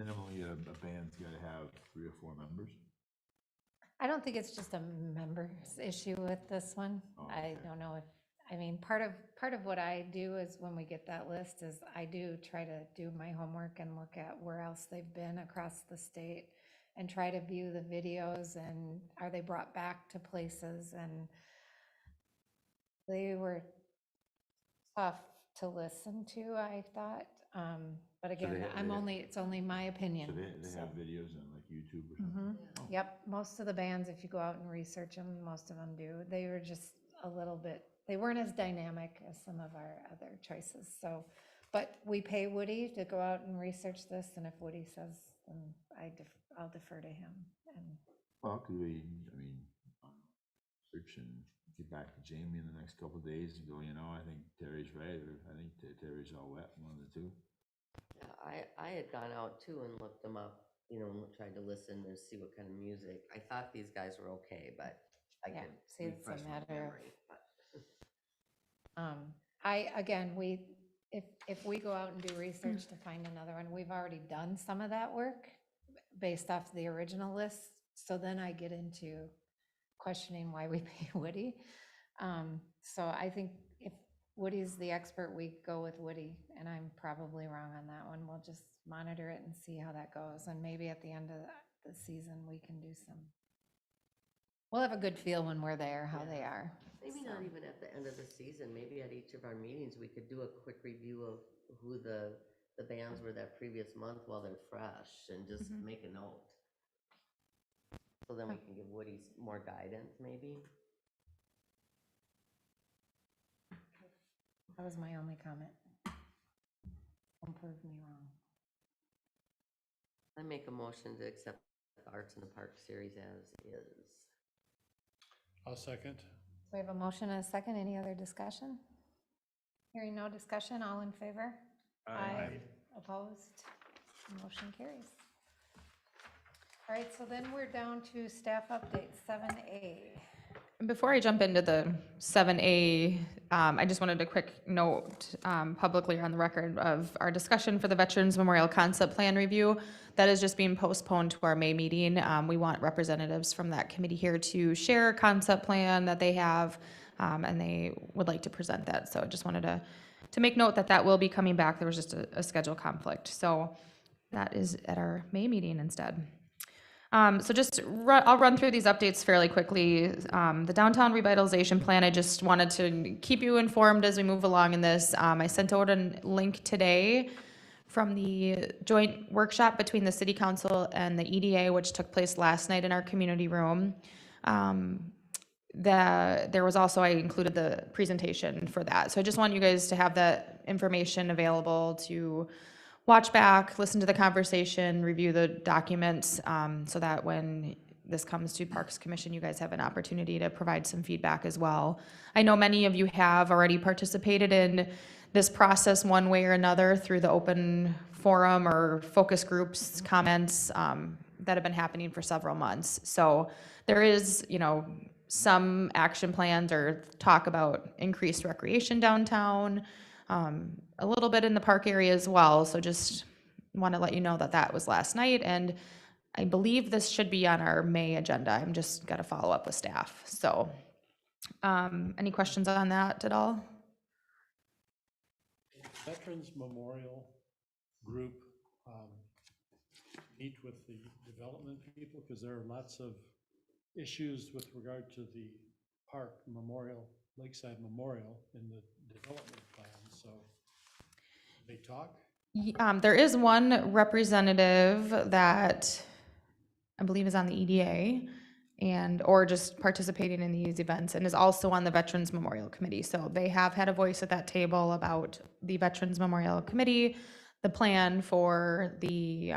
minimally a band's gotta have 3 or 4 members? I don't think it's just a members issue with this one. Oh, I okay. don't know if, I mean, part of what I do is when we get that list is I do try to do my homework and look at where else they've been across the state and try to view the videos and are they brought back to places, and they were tough to listen to, I thought. But again, it's only my opinion. So they so. have videos on like YouTube or Mhm. something? Oh. Yep, most of the bands, if you go out and research them, most of them do. They were just a little bit, they weren't as dynamic as some of our other choices, so. But we pay Woody to go out and research this, and if Woody says, then I'll defer to him. And Well, could we, I mean, search and get back to Jamie in the next couple of days and go, you know, I think Terry's right, or I think Terry's all wet, one of the two. Yeah, I had gone out too and looked them up, you know, and tried to listen to see what kind of music. I thought these guys were okay, but I Yeah, could see, it's a refresh my matter of- memory. But again, if we go out and do research to find another one, we've already done some of that work based off the original list, so then I get into questioning why we pay Woody. So I think if Woody's the expert, we go with Woody, and I'm probably wrong on that one. We'll just monitor it and see how that goes, and maybe at the end of the season, we can do some. We'll have a good feel when we're there, how they are. maybe so. not even at the end of the season, maybe at each of our meetings, we could do a quick review of who the bands were that previous month while they're fresh and just make a note. So then we can give Woody more guidance, maybe. That was my only comment. Don't prove me wrong. I make a motion to accept the Arts in the Park series as is. I'll second. We have a motion and a second. Any other discussion? Hearing no discussion, all in favor? Aye. Opposed? Motion carries. All right, so then we're down to staff updates, 7A. Before I jump into the 7A, I just wanted a quick note publicly on the record of our discussion for the Veterans Memorial Concept Plan Review. That is just being postponed to our May meeting. We want representatives from that committee here to share a concept plan that they have, and they would like to present that. So I just wanted to make note that that will be coming back. There was just a schedule conflict. So that is at our May meeting instead. So I'll run through these updates fairly quickly. The downtown revitalization plan, I just wanted to keep you informed as we move along in this. I sent out a link today from the joint workshop between the city council and the EDA, which took place last night in our community room. There was also, I included the presentation for that. So I just want you guys to have that information available to watch back, listen to the conversation, review the documents, so that when this comes to Parks Commission, you guys have an opportunity to provide some feedback as well. I know many of you have already participated in this process one way or another through the open forum or focus groups comments that have been happening for several months. So there is, some action plans or talk about increased recreation downtown, a little bit in the park area as well. So just want to let you know that that was last night, and I believe this should be on our May agenda. I'm just got to follow up with staff. So any questions on that at all? Veterans Memorial Group meet with the development people, because there are lots of issues with regard to the park memorial, Lakeside Memorial in the development plan. So they talk? There is one representative that I believe is on the EDA or just participating in these events, and is also on the Veterans Memorial Committee. So they have had a voice at that table about the Veterans Memorial Committee, the plan for the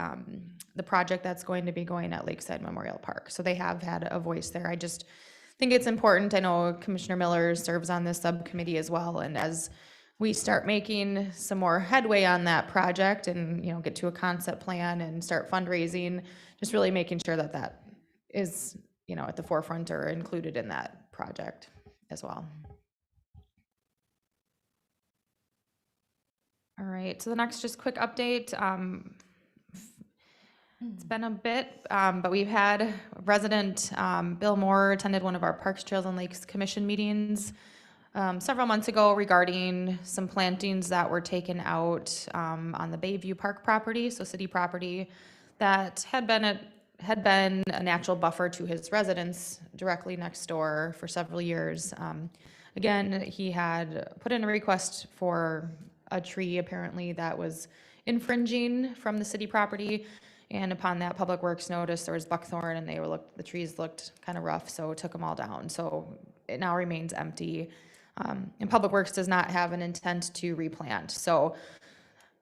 project that's going to be going at Lakeside Memorial Park. So they have had a voice there. I just think it's important. I know Commissioner Miller serves on this subcommittee as well, and as we start making some more headway on that project and, get to a concept plan and start fundraising, just really making sure that that is, at the forefront or included in that project as well. All right, so the next just quick update. It's been a bit, but we've had resident Bill Moore attended one of our Parks, Trails, and Lakes Commission meetings several months ago regarding some plantings that were taken out on the Bayview Park property, so city property, that had been a natural buffer to his residence directly next door for several years. Again, he had put in a request for a tree apparently that was infringing from the city property. And upon that Public Works notice, there was buckthorn and the trees looked kind of rough, so took them all down. So it now remains empty. And Public Works does not have an intent to replant. So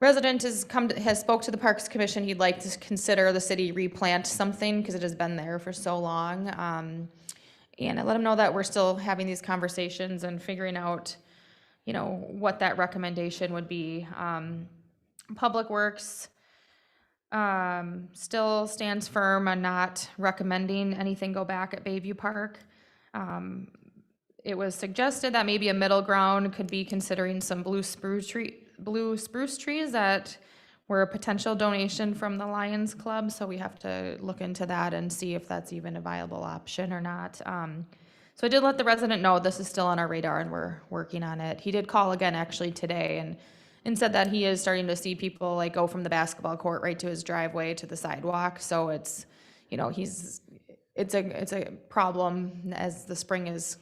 resident has spoke to the Parks Commission. He'd like to consider the city replant something because it has been there for so long. And I let him know that we're still having these conversations and figuring out, what that recommendation would be. Public Works still stands firm on not recommending anything go back at Bayview Park. It was suggested that maybe a middle ground could be considering some blue spruce trees that were a potential donation from the Lions Club, so we have to look into that and see if that's even a viable option or not. So I did let the resident know this is still on our radar and we're working on it. He did call again actually today and said that he is starting to see people like go from the basketball court right to his driveway to the sidewalk. So it's, it's a problem as the spring is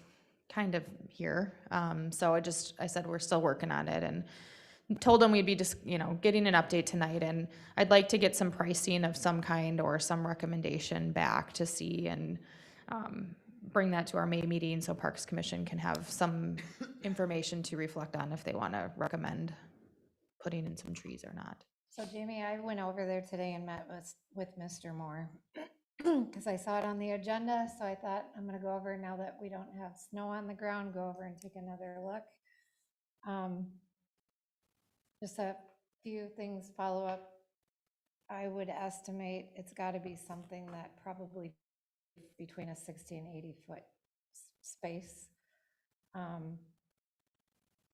kind of here. So I said we're still working on it and told him we'd be just, getting an update tonight. And I'd like to get some pricing of some kind or some recommendation back to see and bring that to our May meeting so Parks Commission can have some information to reflect on if they want to recommend putting in some trees or not. So Jamie, I went over there today and met with Mr. Moore because I saw it on the agenda. So I thought I'm going to go over now that we don't have snow on the ground, go over and take another look. Just a few things follow up. I would estimate it's got to be something that probably between a 60 and 80 foot space.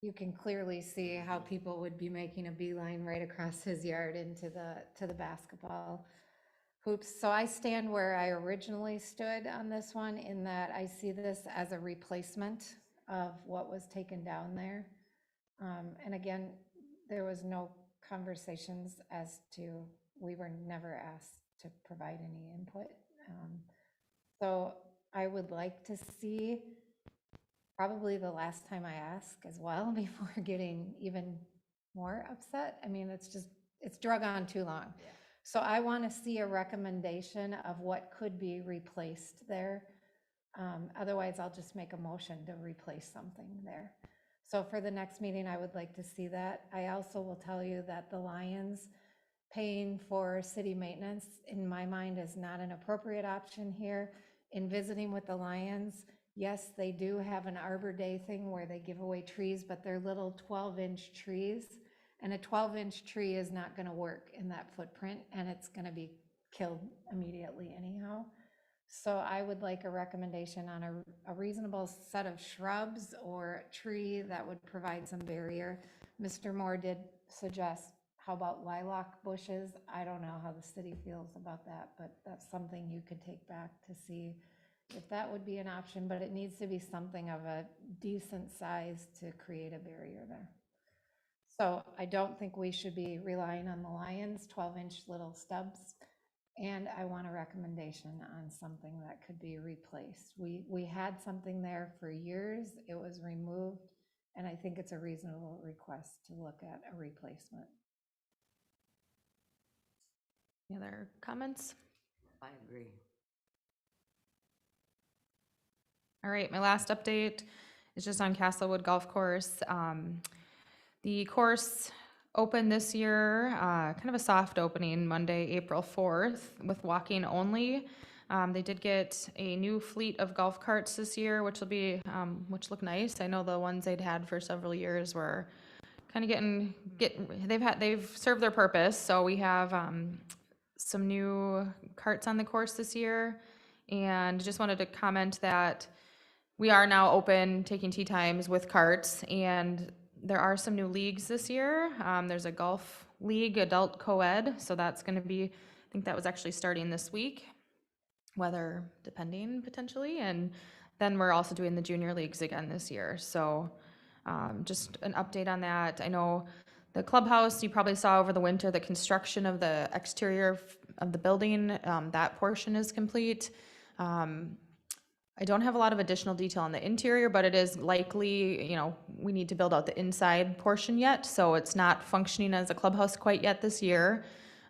You can clearly see how people would be making a beeline right across his yard into the basketball hoops. So I stand where I originally stood on this one in that I see this as a replacement of what was taken down there. And again, there was no conversations as to, we were never asked to provide any input. So I would like to see probably the last time I ask as well before getting even more upset. I mean, it's drug on too long. Yeah. So I want to see a recommendation of what could be replaced there. Otherwise, I'll just make a motion to replace something there. So for the next meeting, I would like to see that. I also will tell you that the Lions paying for city maintenance, in my mind, is not an appropriate option here. In visiting with the Lions, yes, they do have an Arbor Day thing where they give away trees, but they're little 12-inch trees, and a 12-inch tree is not going to work in that footprint, and it's going to be killed immediately anyhow. So I would like a recommendation on a reasonable set of shrubs or tree that would provide some barrier. Mr. Moore did suggest, how about lilac bushes? I don't know how the city feels about that, but that's something you could take back to see if that would be an option, but it needs to be something of a decent size to create a barrier there. So I don't think we should be relying on the Lions 12-inch little stubs. And I want a recommendation on something that could be replaced. We had something there for years, it was removed, and I think it's a reasonable request to look at a replacement. Any other comments? I agree. All right, my last update is just on Castlewood Golf Course. The course opened this year, kind of a soft opening, Monday, April 4th, with walking only. They did get a new fleet of golf carts this year, which look nice. I know the ones they'd had for several years were kind of they've served their purpose. So we have some new carts on the course this year, and just wanted to comment that we are now open taking tee times with carts, and there are some new leagues this year. There's a golf league, adult co-ed, so that's going to be I think that was actually starting this week, weather depending potentially. And then we're also doing the junior leagues again this year. So just an update on that. I know the clubhouse, you probably saw over the winter, the construction of the exterior of the building, that portion is complete. I don't have a lot of additional detail on the interior, but it is likely, we need to build out the inside portion yet, so it's not functioning as a clubhouse quite yet this year.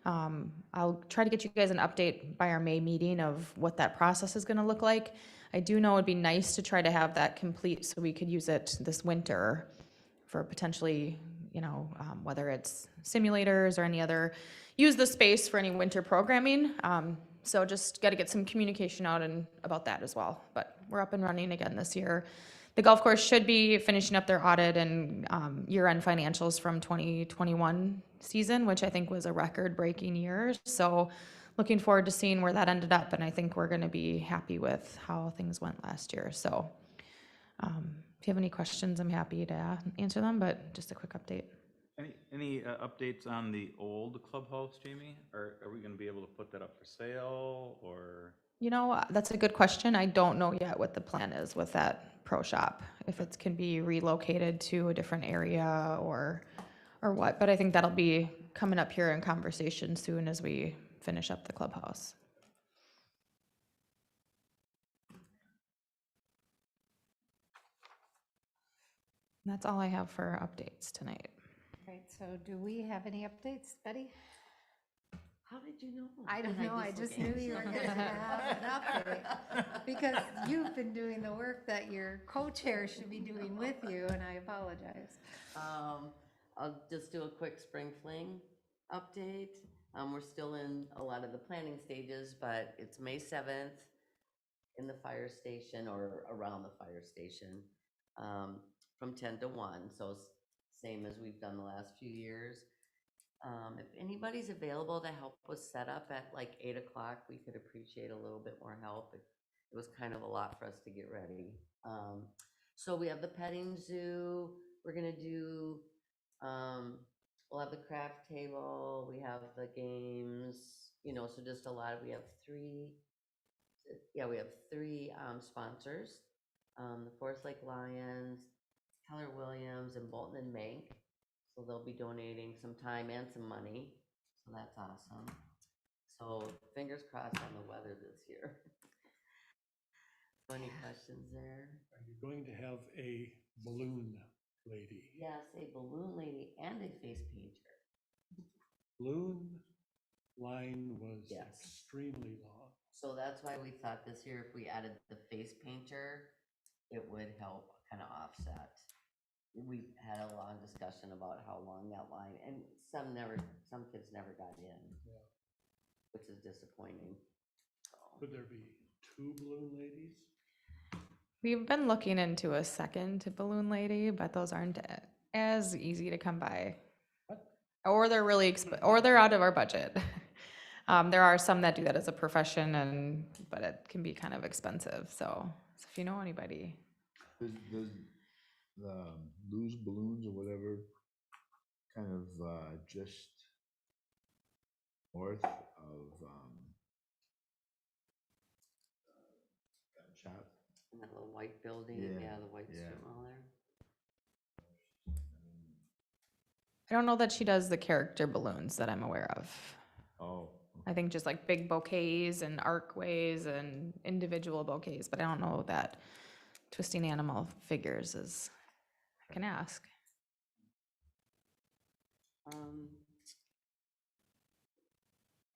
I'll try to get you guys an update by our May meeting of what that process is gonna look like. I do know it'd be nice to try to have that complete so we could use it this winter for potentially, whether it's simulators or any other, use the space for any winter programming. So just got to get some communication out and about that as well. But we're up and running again this year. The golf course should be finishing up their audit and year-end financials from 2021 season, which I think was a record-breaking year. So looking forward to seeing where that ended up, and I think we're going to be happy with how things went last year. So if you have any questions, I'm happy to answer them, but just a quick update. Any updates on the old clubhouse, Jamie? Are we gonna be able to put that up for sale, or? That's a good question. I don't know yet what the plan is with that pro shop, if it can be relocated to a different area or what, but I think that'll be coming up here in conversation soon as we finish up the clubhouse. And that's all I have for updates tonight. Right, so do we have any updates, Betty? How did you know? I don't Did know, I just look knew you were at gonna have an update. Because you've been doing the work that your co-chair should be doing with you, and I apologize. I'll just do a quick spring fling update. We're still in a lot of the planning stages, but it's May 7th in the fire station or around the fire station, from 10 to 1. So same as we've done the last few years. If anybody's available to help with setup at like 8 o'clock, we could appreciate a little bit more help. It was kind of a lot for us to get ready. So we have the petting zoo. We're gonna do, we'll have the craft table. We have the games, so just a lot. We have three sponsors. The Forest Lake Lions, Keller Williams, and Bolton and Mank. So they'll be donating some time and some money. So that's awesome. So fingers crossed on the weather this year. Any questions there? Are you going to have a balloon lady? Yes, a balloon lady and a face painter. Balloon line was Yes. extremely long. So that's why we thought this year if we added the face painter, it would help kind of offset. We had a long discussion about how long that line, and some kids never got in, Yeah. which is disappointing. So, Could there be 2 balloon ladies? We've been looking into a second balloon lady, but those aren't as easy to come by. What? Or they're really or they're out of our budget. There are some that do that as a profession, but it can be kind of expensive. So if you know anybody. Does lose balloons or whatever kind of just north of shop? and that little white building, Yeah, the white yeah. strip mall there. I don't know that she does the character balloons that I'm aware of. Oh. I think just like big bouquets and arcways and individual bouquets, but I don't know that twisting animal figures is, I can ask.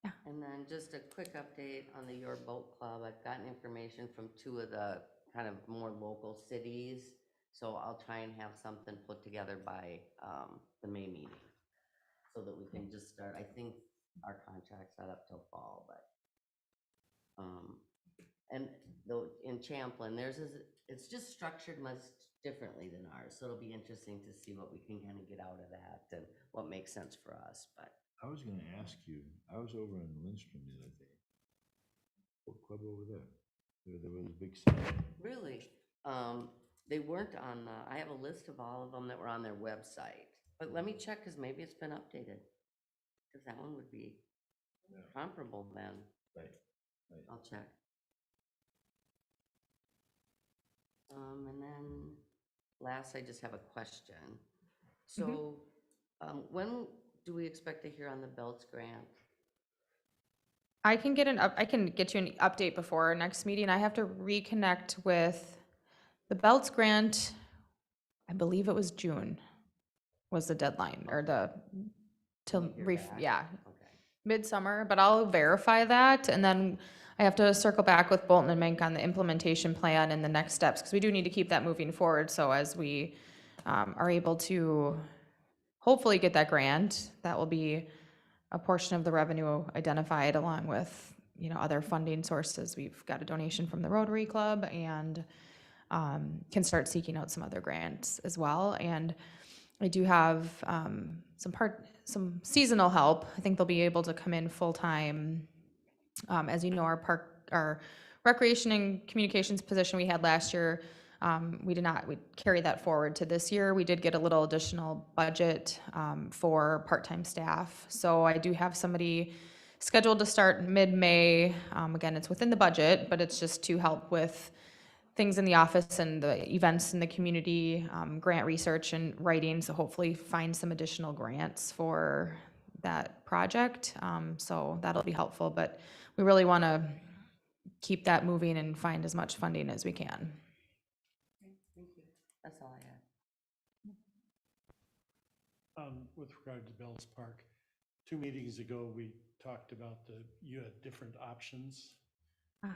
Yeah. And then just a quick update on the Your Boat Club. I've gotten information from 2 of the kind of more local cities. So I'll try and have something put together by the May meeting so that we can just start. I think our contract's not up till fall, but and though in Champlin, it's just structured much differently than ours. So it'll be interesting to see what we can kind of get out of that and what makes sense for us. But I was gonna ask you, I was over in Lindstrom the other day. What club over there? There was a big sign. really, they weren't on I have a list of all of them that were on their website. But let me check, because maybe it's been updated. Because that one would be comparable then. Right. I'll check. And then last, I just have a question. So, when do we expect to hear on the Belts grant? I can get I can get you an update before our next meeting. I have to reconnect with the Belts grant. I believe it was June was the deadline or Can you hear back? yeah, Okay. midsummer, but I'll verify that. And then I have to circle back with Bolton and Mink on the implementation plan and the next steps, because we do need to keep that moving forward. So as we are able to hopefully get that grant, that will be a portion of the revenue identified along with, other funding sources. We've got a donation from the Rotary Club and can start seeking out some other grants as well. And I do have some seasonal help. I think they'll be able to come in full-time. As you know, our recreation and communications position we had last year, we carry that forward to this year. We did get a little additional budget for part-time staff. So I do have somebody scheduled to start mid-May. Again, it's within the budget, but it's just to help with things in the office and the events in the community, grant research and writing. So hopefully find some additional grants for that project. So that'll be helpful, but we really want to keep that moving and find as much funding as we can. Thank you. That's all I had. With regard to Bells Park, 2 meetings ago, we talked about you had different options.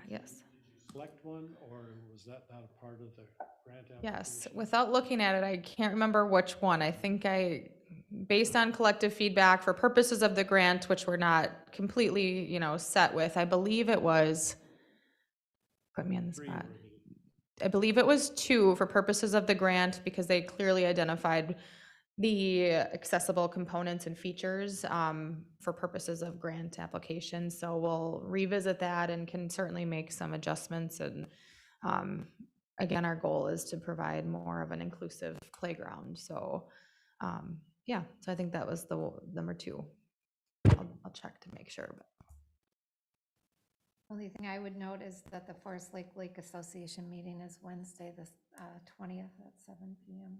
Yes. Select one, or was that not a part of the grant application? Yes, without looking at it, I can't remember which one. I think based on collective feedback for purposes of the grant, which we're not completely, set with, I believe it was, put me on the 3 spot. were the- I believe it was 2 for purposes of the grant because they clearly identified the accessible components and features for purposes of grant applications. So we'll revisit that and can certainly make some adjustments. And again, our goal is to provide more of an inclusive playground. So yeah, so I think that was the number 2. I'll check to make sure. But. Only thing I would note is that the Forest Lake Association meeting is Wednesday, the 20th at 7 p.m.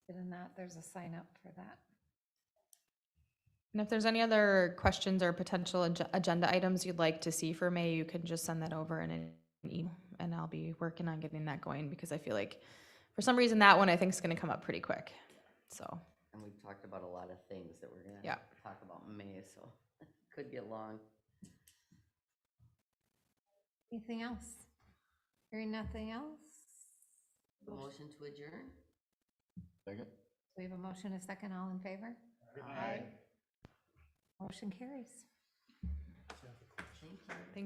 So in that, there's a sign up for that. And if there's any other questions or potential agenda items you'd like to see for May, you can just send that over in an email, and I'll be working on getting that going because I feel like for some reason that one I think is going to come up pretty quick. So. And we've talked about a lot of things that we're gonna Yeah. talk about in May, so it could get long. Anything else? Hearing nothing else? Motion to adjourn? Second? We have a motion, a second, all in favor? Aye. Motion carries. Thank you. Thank you.